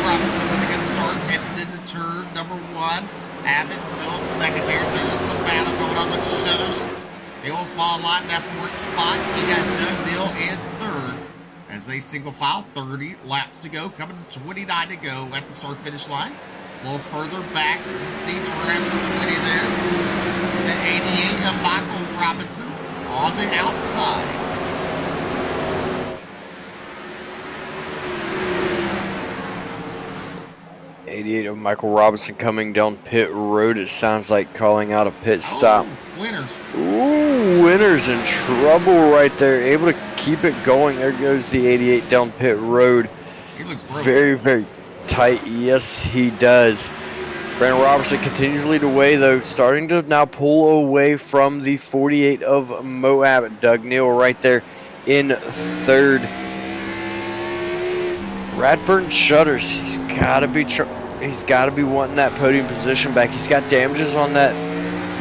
Robinson with a good start, heading into turn number 1. Abbott still in second there. There's a battle going on with Shutters. They will fall line in that 4th spot. You got Doug Neal in 3rd. As they single file, 30 laps to go, coming to 29 to go at the start finish line. A little further back, you see Travis 20 there. The 88 of Michael Robinson on the outside. '88 of Michael Robinson coming down pit road. It sounds like calling out a pit stop. Oh, winners. Ooh, Winner's in trouble right there. Able to keep it going. There goes the 88 down pit road. He looks broken. Very, very tight. Yes, he does. Brandon Robertson continues to lead the way, though, starting to now pull away from the 48 of Moab. Doug Neal right there in 3rd. Radburn Shutters. He's got to be wanting that podium position back. He's got damages on that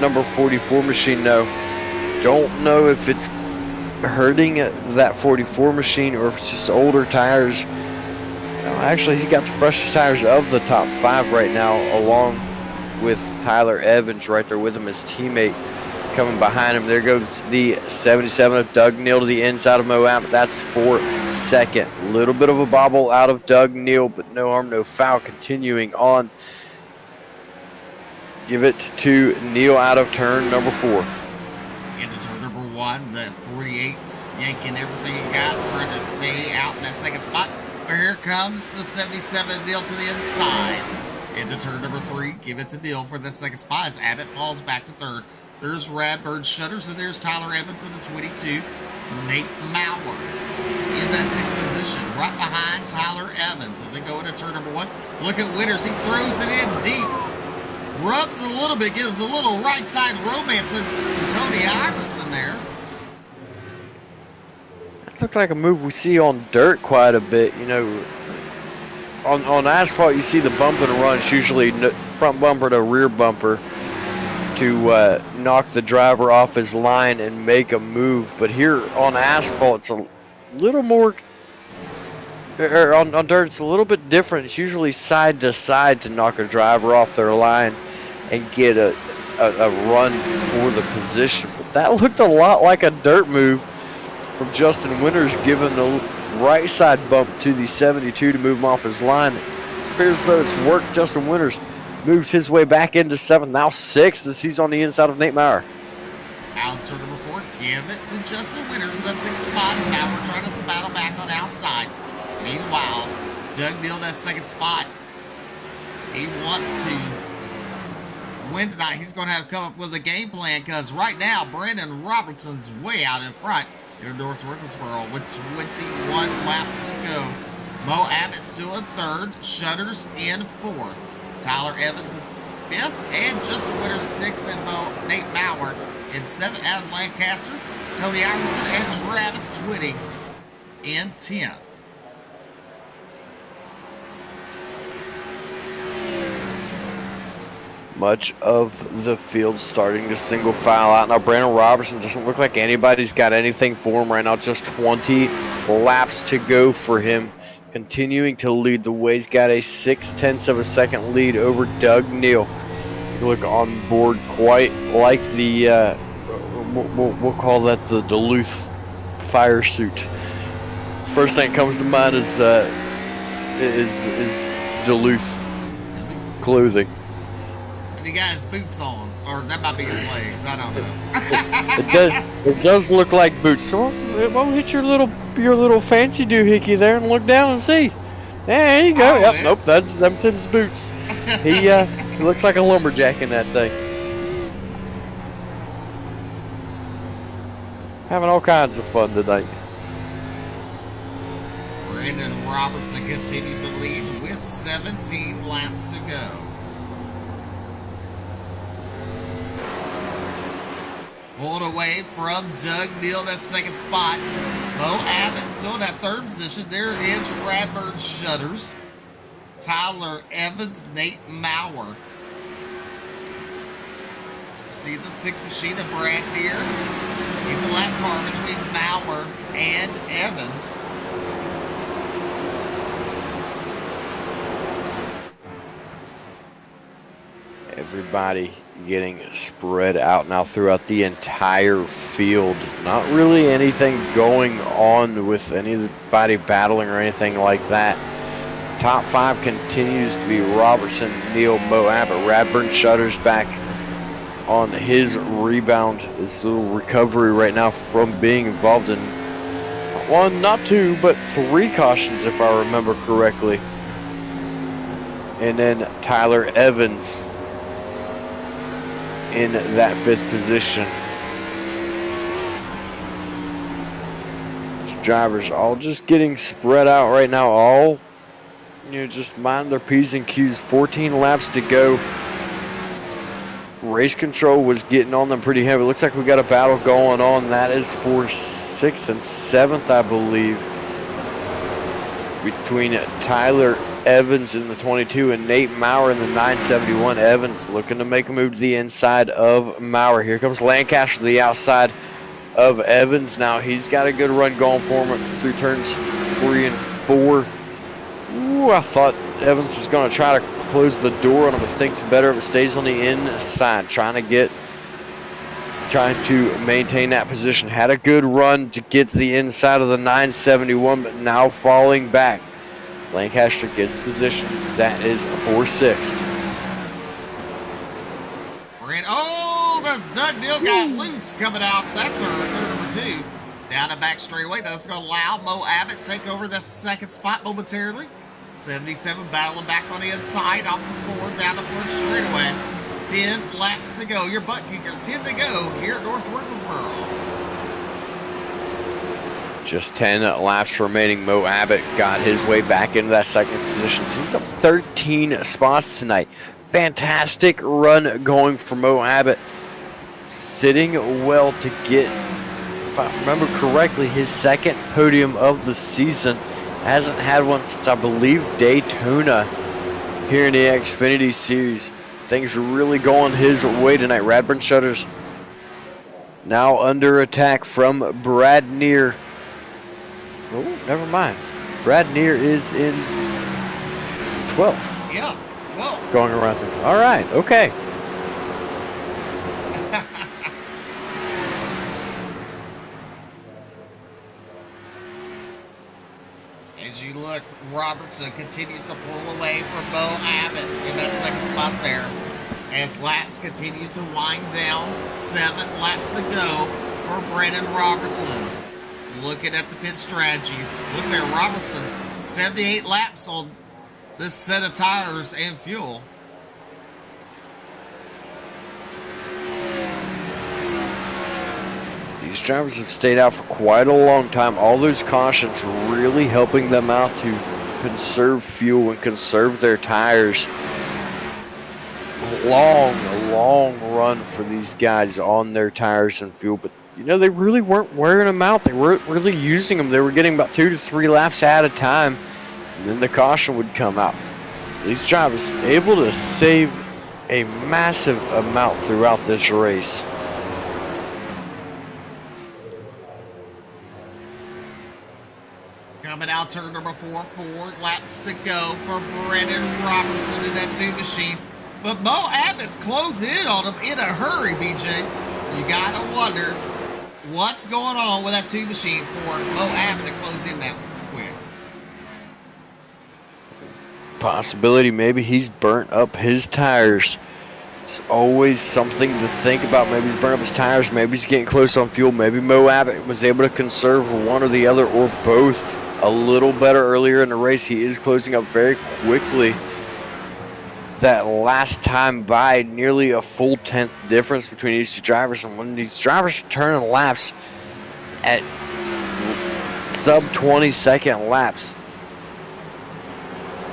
number 44 machine, though. Don't know if it's hurting that 44 machine or if it's just older tires. Actually, he's got the freshest tires of the top 5 right now, along with Tyler Evans right there with him, his teammate coming behind him. There goes the 77 of Doug Neal to the inside of Moab. That's for 2nd. A little bit of a bobble out of Doug Neal, but no harm, no foul. Continuing on. Give it to Neal out of turn number 4. Into turn number 1, the 48 yanking everything he got, trying to stay out in that 2nd spot. Here comes the 77 Neal to the inside. Into turn number 3, give it to Neal for the 2nd spot as Abbott falls back to 3rd. There's Radbird Shutters, and there's Tyler Evans in the 22. Nate Mauer in that 6th position, right behind Tyler Evans as they go into turn number 1. Look at Winters, he throws it in deep. Rubs a little bit, gives the little right side romance to Tony Iverson there. Looked like a move we see on dirt quite a bit. You know, on asphalt you see the bump and run. It's usually front bumper to rear bumper to knock the driver off his line and make a move. But here on asphalt, it's a little more. On dirt, it's a little bit different. It's usually side to side to knock a driver off their line and get a run for the position. But that looked a lot like a dirt move from Justin Winters, giving the right side bump to the 72 to move him off his line. It appears as though it's worked. Justin Winters moves his way back into 7th, now 6th, as he's on the inside of Nate Mauer. Out of turn number 4, give it to Justin Winters in the 6th spot. Now we're trying to battle back on outside. Meanwhile, Doug Neal in that 2nd spot. He wants to win tonight. He's going to have to come up with a game plan because right now, Brandon Robertson's way out in front. Here in North Wilkesboro with 21 laps to go. Mo Abbott still in 3rd. Shutters in 4th. Tyler Evans is 5th. And Justin Winters 6th. And Nate Mauer in 7th. Adam Lancaster, Tony Iverson, and Travis Twitty in 10th. Much of the field starting to single file out. Now Brandon Robertson doesn't look like anybody's got anything for him right now. Just 20 laps to go for him. Continuing to lead the way. He's got a 0.6 of a second lead over Doug Neal. You look on board quite like the, we'll call that the Duluth fire suit. First thing that comes to mind is Duluth clothing. And he got his boots on, or that might be his legs. I don't know. It does look like boots. So we'll hit your little fancy doohickey there and look down and see. There you go. Oh, Yep. yeah. Nope. That's his boots. He looks like a lumberjack in that thing. Having all kinds of fun tonight. Brandon Robertson continues to lead with 17 laps to go. Pulled away from Doug Neal, that 2nd spot. Mo Abbott still in that 3rd position. There is Radburn Shutters. Tyler Evans, Nate Mauer. see the 6th machine of Brad Deere. He's a lap car between Maurer and Evans. Everybody getting spread out now throughout the entire field. Not really anything going on with anybody battling or anything like that. Top 5 continues to be Robertson, Neal, Mo Abbott. Radburn Shutters back on his rebound. His little recovery right now from being involved in not 1, not 2, but 3 cautions if I remember correctly. And then Tyler Evans in that 5th position. These drivers all just getting spread out right now, all just mind their P's and Q's. 14 laps to go. Race control was getting on them pretty heavy. Looks like we got a battle going on. That is for 6th and 7th, I believe, between Tyler Evans in the 22 and Nate Maurer in the 971. Evans looking to make a move to the inside of Maurer. Here comes Lancaster to the outside of Evans. Now he's got a good run going for him through turns 3 and 4. Ooh, I thought Evans was going to try to close the door on him, but thinks better if it stays on the inside, trying to maintain that position. Had a good run to get to the inside of the 971, but now falling back. Lancaster gets position. That is for 6th. Oh, this Doug Neal got loose coming off. That's turn number 2. Down and back straightaway. That's going to allow Mo Abbott to take over the 2nd spot momentarily. 77 battling back on the inside, off the 4, down the 4th straightaway. 10 laps to go. Your butt kicker, 10 to go here at North Wilkesboro. Just 10 laps remaining. Mo Abbott got his way back into that 2nd position. So he's up 13 spots tonight. Fantastic run going for Mo Abbott. Sitting well to get, if I remember correctly, his 2nd podium of the season. Hasn't had one since, I believe, Daytona here in the Xfinity Series. Things are really going his way tonight. Radburn Shutters now under attack from Brad Neer. Oh, never mind. Brad Neer is in 12th. Yeah, 12th. Going around there. All right, okay. As you look, Robertson continues to pull away from Mo Abbott in that 2nd spot there. As laps continue to wind down, 7 laps to go for Brandon Robertson. Looking at the pit strategies. Look there, Robertson, 78 laps on this set of tires and fuel. These drivers have stayed out for quite a long time. All those cautions really helping them out to conserve fuel and conserve their tires. A long run for these guys on their tires and fuel, but they really weren't wearing them out. They weren't really using them. They were getting about 2 to 3 laps at a time, and then the caution would come out. These drivers able to save a massive amount throughout this race. Coming out turn number 4, 4 laps to go for Brandon Robertson in that 2 machine. But Mo Abbott's closing in on him in a hurry, BJ. You gotta wonder what's going on with that 2 machine for Mo Abbott to close in that quick. Possibility, maybe he's burnt up his tires. It's always something to think about. Maybe he's burnt up his tires. Maybe he's getting close on fuel. Maybe Mo Abbott was able to conserve one or the other or both a little better earlier in the race. He is closing up very quickly. That last time by, nearly a full 10th difference between these 2 drivers. And when these drivers are turning laps at sub 20-second laps,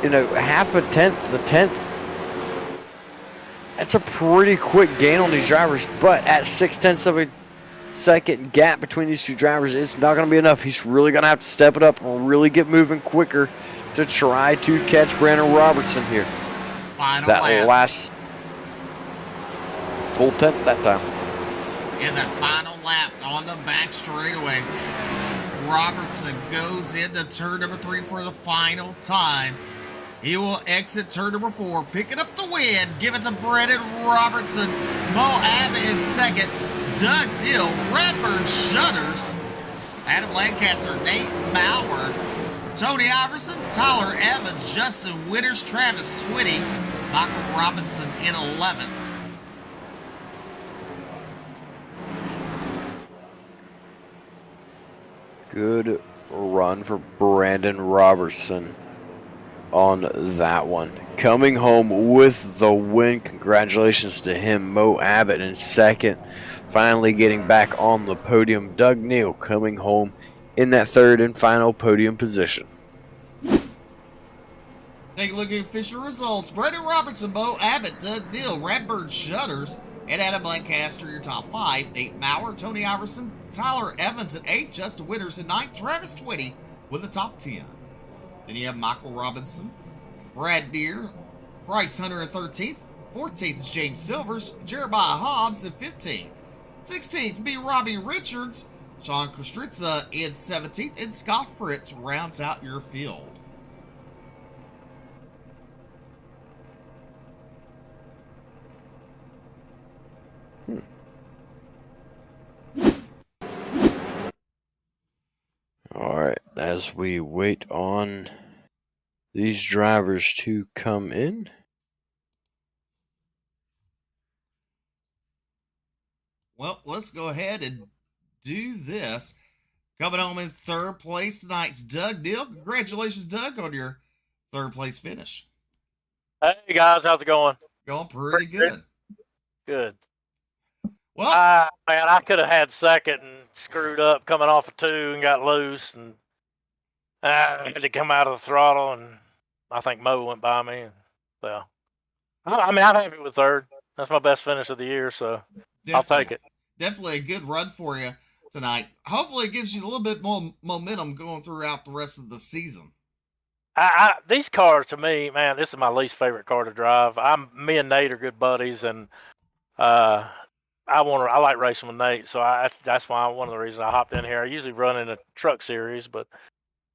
half a tenth, the 10th, that's a pretty quick gain on these drivers. But at 0.6 of a second gap between these 2 drivers, it's not going to be enough. He's really going to have to step it up and really get moving quicker to try to catch Brandon Robertson here. Final that lap. last full 10th that time. In that final lap on the back straightaway, Robertson goes into turn number 3 for the final time. He will exit turn number 4, picking up the win. Give it to Brennan Robertson. Mo Abbott in second. Doug Dill, Redbird Shutters. Adam Lancaster, Nate Bauer, Tony Iverson, Tyler Evans, Justin Winters, Travis Twitty, Michael Robinson in 11th. Good run for Brandon Robertson on that one. Coming home with the win. Congratulations to him. Mo Abbott in second. Finally getting back on the podium. Doug Neal coming home in that third and final podium position. Take a look at official results. Brendan Robertson, Mo Abbott, Doug Neal, Redbird Shutters, and Adam Lancaster, your top 5. Nate Maurer, Tony Iverson, Tyler Evans at 8, Justin Winters at 9, Travis Twitty with the top 10. Then you have Michael Robinson, Brad Deere, Bryce Hunter at 13th. 14th is James Silvers, Jeremiah Hobbs at 15th. 16th be Robbie Richards, Sean Kostritza in 17th, and Scott Fritz rounds out your field. All right, as we wait on these drivers to come in. Well, let's go ahead and do this. Coming home in third place tonight's Doug Neal. Congratulations, Doug, on your third place finish. Hey guys, how's it going? Going pretty good. Good. Well, Man, I could have had second and screwed up coming off of 2 and got loose, and I had to come out of the throttle, and I think Mo went by me. And, well, I mean, I'm happy with third. That's my best finish of the year, so I'll take it. Definitely a good run for you tonight. Hopefully, it gives you a little bit more momentum going throughout the rest of the season. These cars, to me, man, this is my least favorite car to drive. Me and Nate are good buddies, and I like racing with Nate, so that's why one of the reasons I hopped in here. I usually run in a truck series, but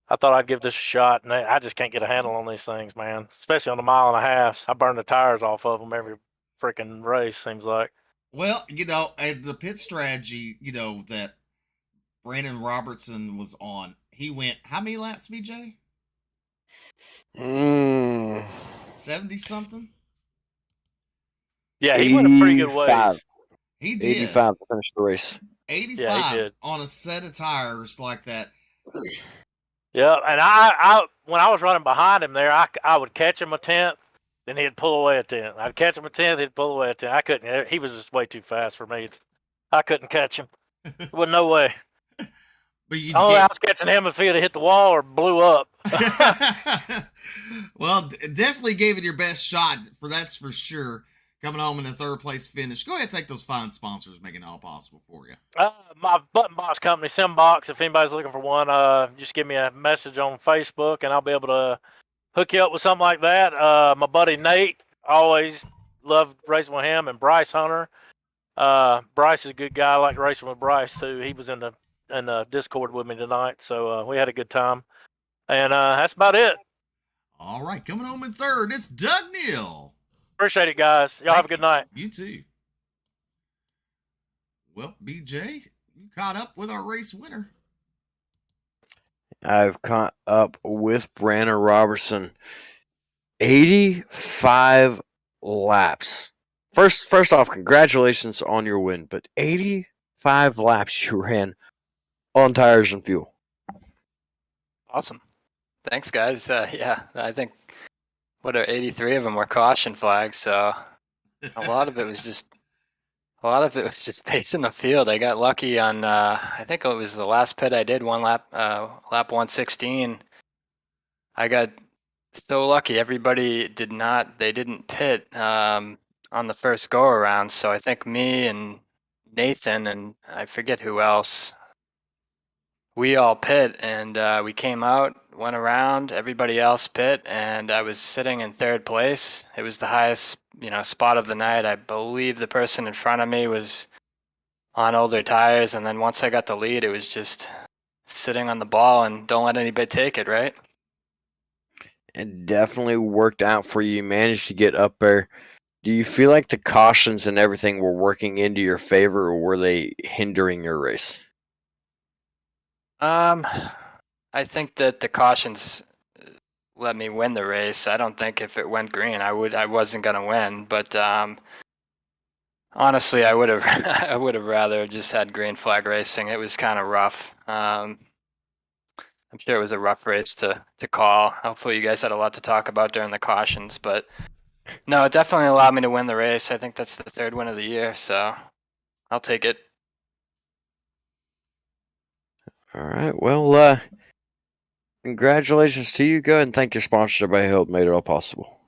I thought I'd give this a shot. And I just can't get a handle on these things, man. Especially on the 1.5 miles. I burn the tires off of them every freaking race, seems like. Well, the pit strategy, that Brandon Robertson was on, he went how many laps, BJ? 70 something. Yeah, he went a pretty good way. He did 85 to finish the race. 85 yeah, he did. On a set of tires like that. Yeah, and I when I was running behind him there, I would catch him a 10th, then he'd pull away a 10th. I'd catch him a 10th, he'd pull away a 10th. I couldn't. He was just way too fast for me. I couldn't catch him. There was no way. But I was catching him if he had hit the wall or blew up. Well, definitely gave it your best shot, that's for sure. Coming home in the third place finish. Go ahead and thank those fine sponsors making it all possible for you. My button box company, Simbox, if anybody's looking for one, just give me a message on Facebook and I'll be able to hook you up with something like that. My buddy Nate, always loved racing with him, and Bryce Hunter. Bryce is a good guy. I like racing with Bryce too. He was in the Discord with me tonight, so we had a good time. And that's about it. All right, coming home in third, it's Doug Neal. Appreciate it, guys. Y'all have a good night. You too. Well, BJ, you caught up with our race winner. I've caught up with Brandon Robertson. 85 laps. First off, congratulations on your win, but 85 laps you ran on tires and fuel. Awesome. Thanks, guys. Yeah, I think 83 of them were caution flags, so a lot of it was just pacing the field. I got lucky on I think it was the last pit I did, one lap 116. I got so lucky. Everybody didn't pit on the first go around, so I think me and Nathan and I forget who else, we all pit, and we came out. went around everybody else pit, and I was sitting in third place. It was the highest, spot of the night. I believe the person in front of me was on older tires, and then once I got the lead, it was just sitting on the ball and don't let anybody take it, right? It definitely worked out for you. You managed to get up there. Do you feel like the cautions and everything were working into your favor, or were they hindering your race? I think that the cautions let me win the race. I don't think if it went green, I wasn't gonna win. But honestly, I would have I would have rather just had green flag racing. It was kind of rough. I'm sure it was a rough race to call. Hopefully, you guys had a lot to talk about during the cautions, but no, it definitely allowed me to win the race. I think that's the third win of the year, so I'll take it. All right. Well, congratulations to you. Go ahead and thank your sponsors, everybody who helped made it all possible.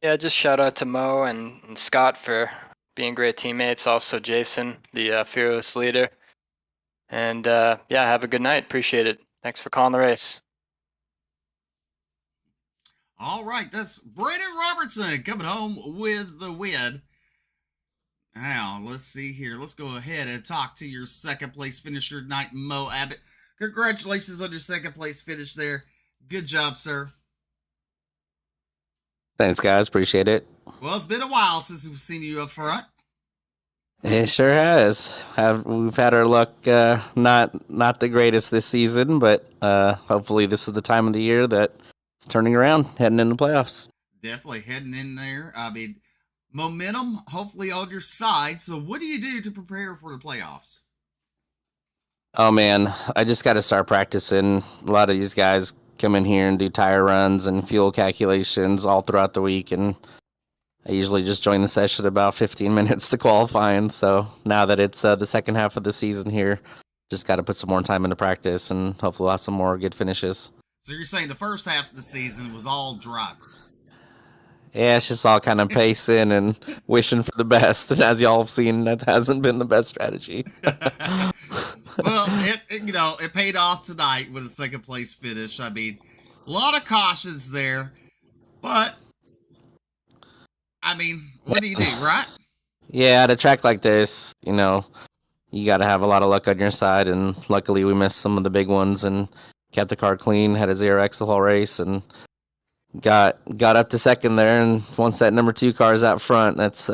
Yeah, just shout out to Mo and Scott for being great teammates. Also, Jason, the fearless leader. And yeah, have a good night. Appreciate it. Thanks for calling the race. All right, that's Brandon Robertson coming home with the win. Now, let's see here. Let's go ahead and talk to your second place finisher tonight, Mo Abbott. Congratulations on your second place finish there. Good job, sir. Thanks, guys. Appreciate it. Well, it's been a while since we've seen you up front. It sure has. We've had our luck not the greatest this season, but hopefully this is the time of the year that it's turning around, heading in the playoffs. Definitely heading in there. I mean, momentum hopefully on your side. So what do you do to prepare for the playoffs? Oh, man, I just got to start practicing. A lot of these guys come in here and do tire runs and fuel calculations all throughout the week, and I usually just join the session about 15 minutes to qualifying. So now that it's the second half of the season here, just got to put some more time into practice and hopefully we'll have some more good finishes. So you're saying the first half of the season was all driver? Yeah, it's just all kind of pacing and wishing for the best. And as y'all have seen, that hasn't been the best strategy. Well, it paid off tonight with a second place finish. I mean, a lot of cautions there, but I mean, what do you do, right? Yeah, at a track like this, you got to have a lot of luck on your side, and luckily we missed some of the big ones and kept the car clean, had a 0x the whole race, and got up to second there. And once that number 2 car is out front, that's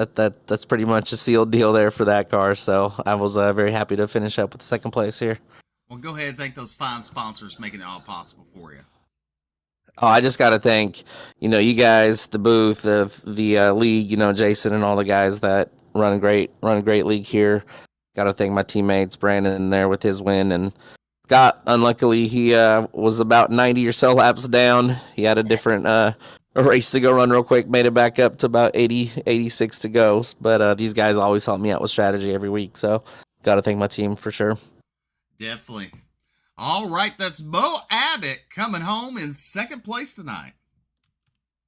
pretty much a sealed deal there for that car. So I was very happy to finish up with second place here. Well, go ahead and thank those fine sponsors making it all possible for you. Oh, I just got to thank, you guys, the booth, the league, Jason and all the guys that run a great league here. Got to thank my teammates, Brandon there with his win, and Scott, unluckily, he was about 90 or so laps down. He had a different a race to go run real quick, made it back up to about 86 to go. But these guys always help me out with strategy every week, so got to thank my team for sure. Definitely. All right, that's Mo Abbott coming home in second place tonight.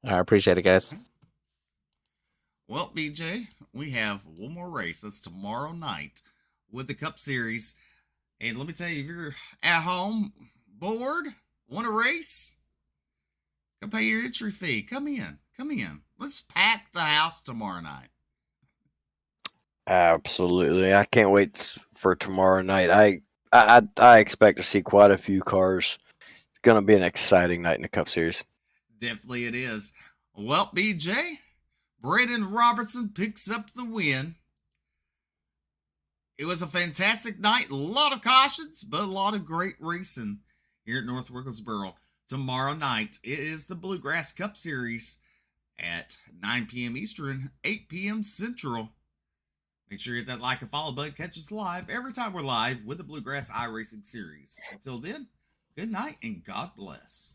I appreciate it, guys. Well, BJ, we have one more race. That's tomorrow night with the Cup Series. And let me tell you, if you're at home, bored, want to race, go pay your entry fee. Come in. Let's pack the house tomorrow night. Absolutely. I can't wait for tomorrow night. I expect to see quite a few cars. It's going to be an exciting night in the Cup Series. Definitely it is. Well, BJ, Brandon Robertson picks up the win. It was a fantastic night. A lot of cautions, but a lot of great racing here at North Wilkesboro. Tomorrow night, it is the Bluegrass Cup Series at 9 p.m. Eastern, 8 p.m. Central. Make sure you hit that like and follow button. Catch us live every time we're live with the Bluegrass iRacing Series. Until then, good night and God bless.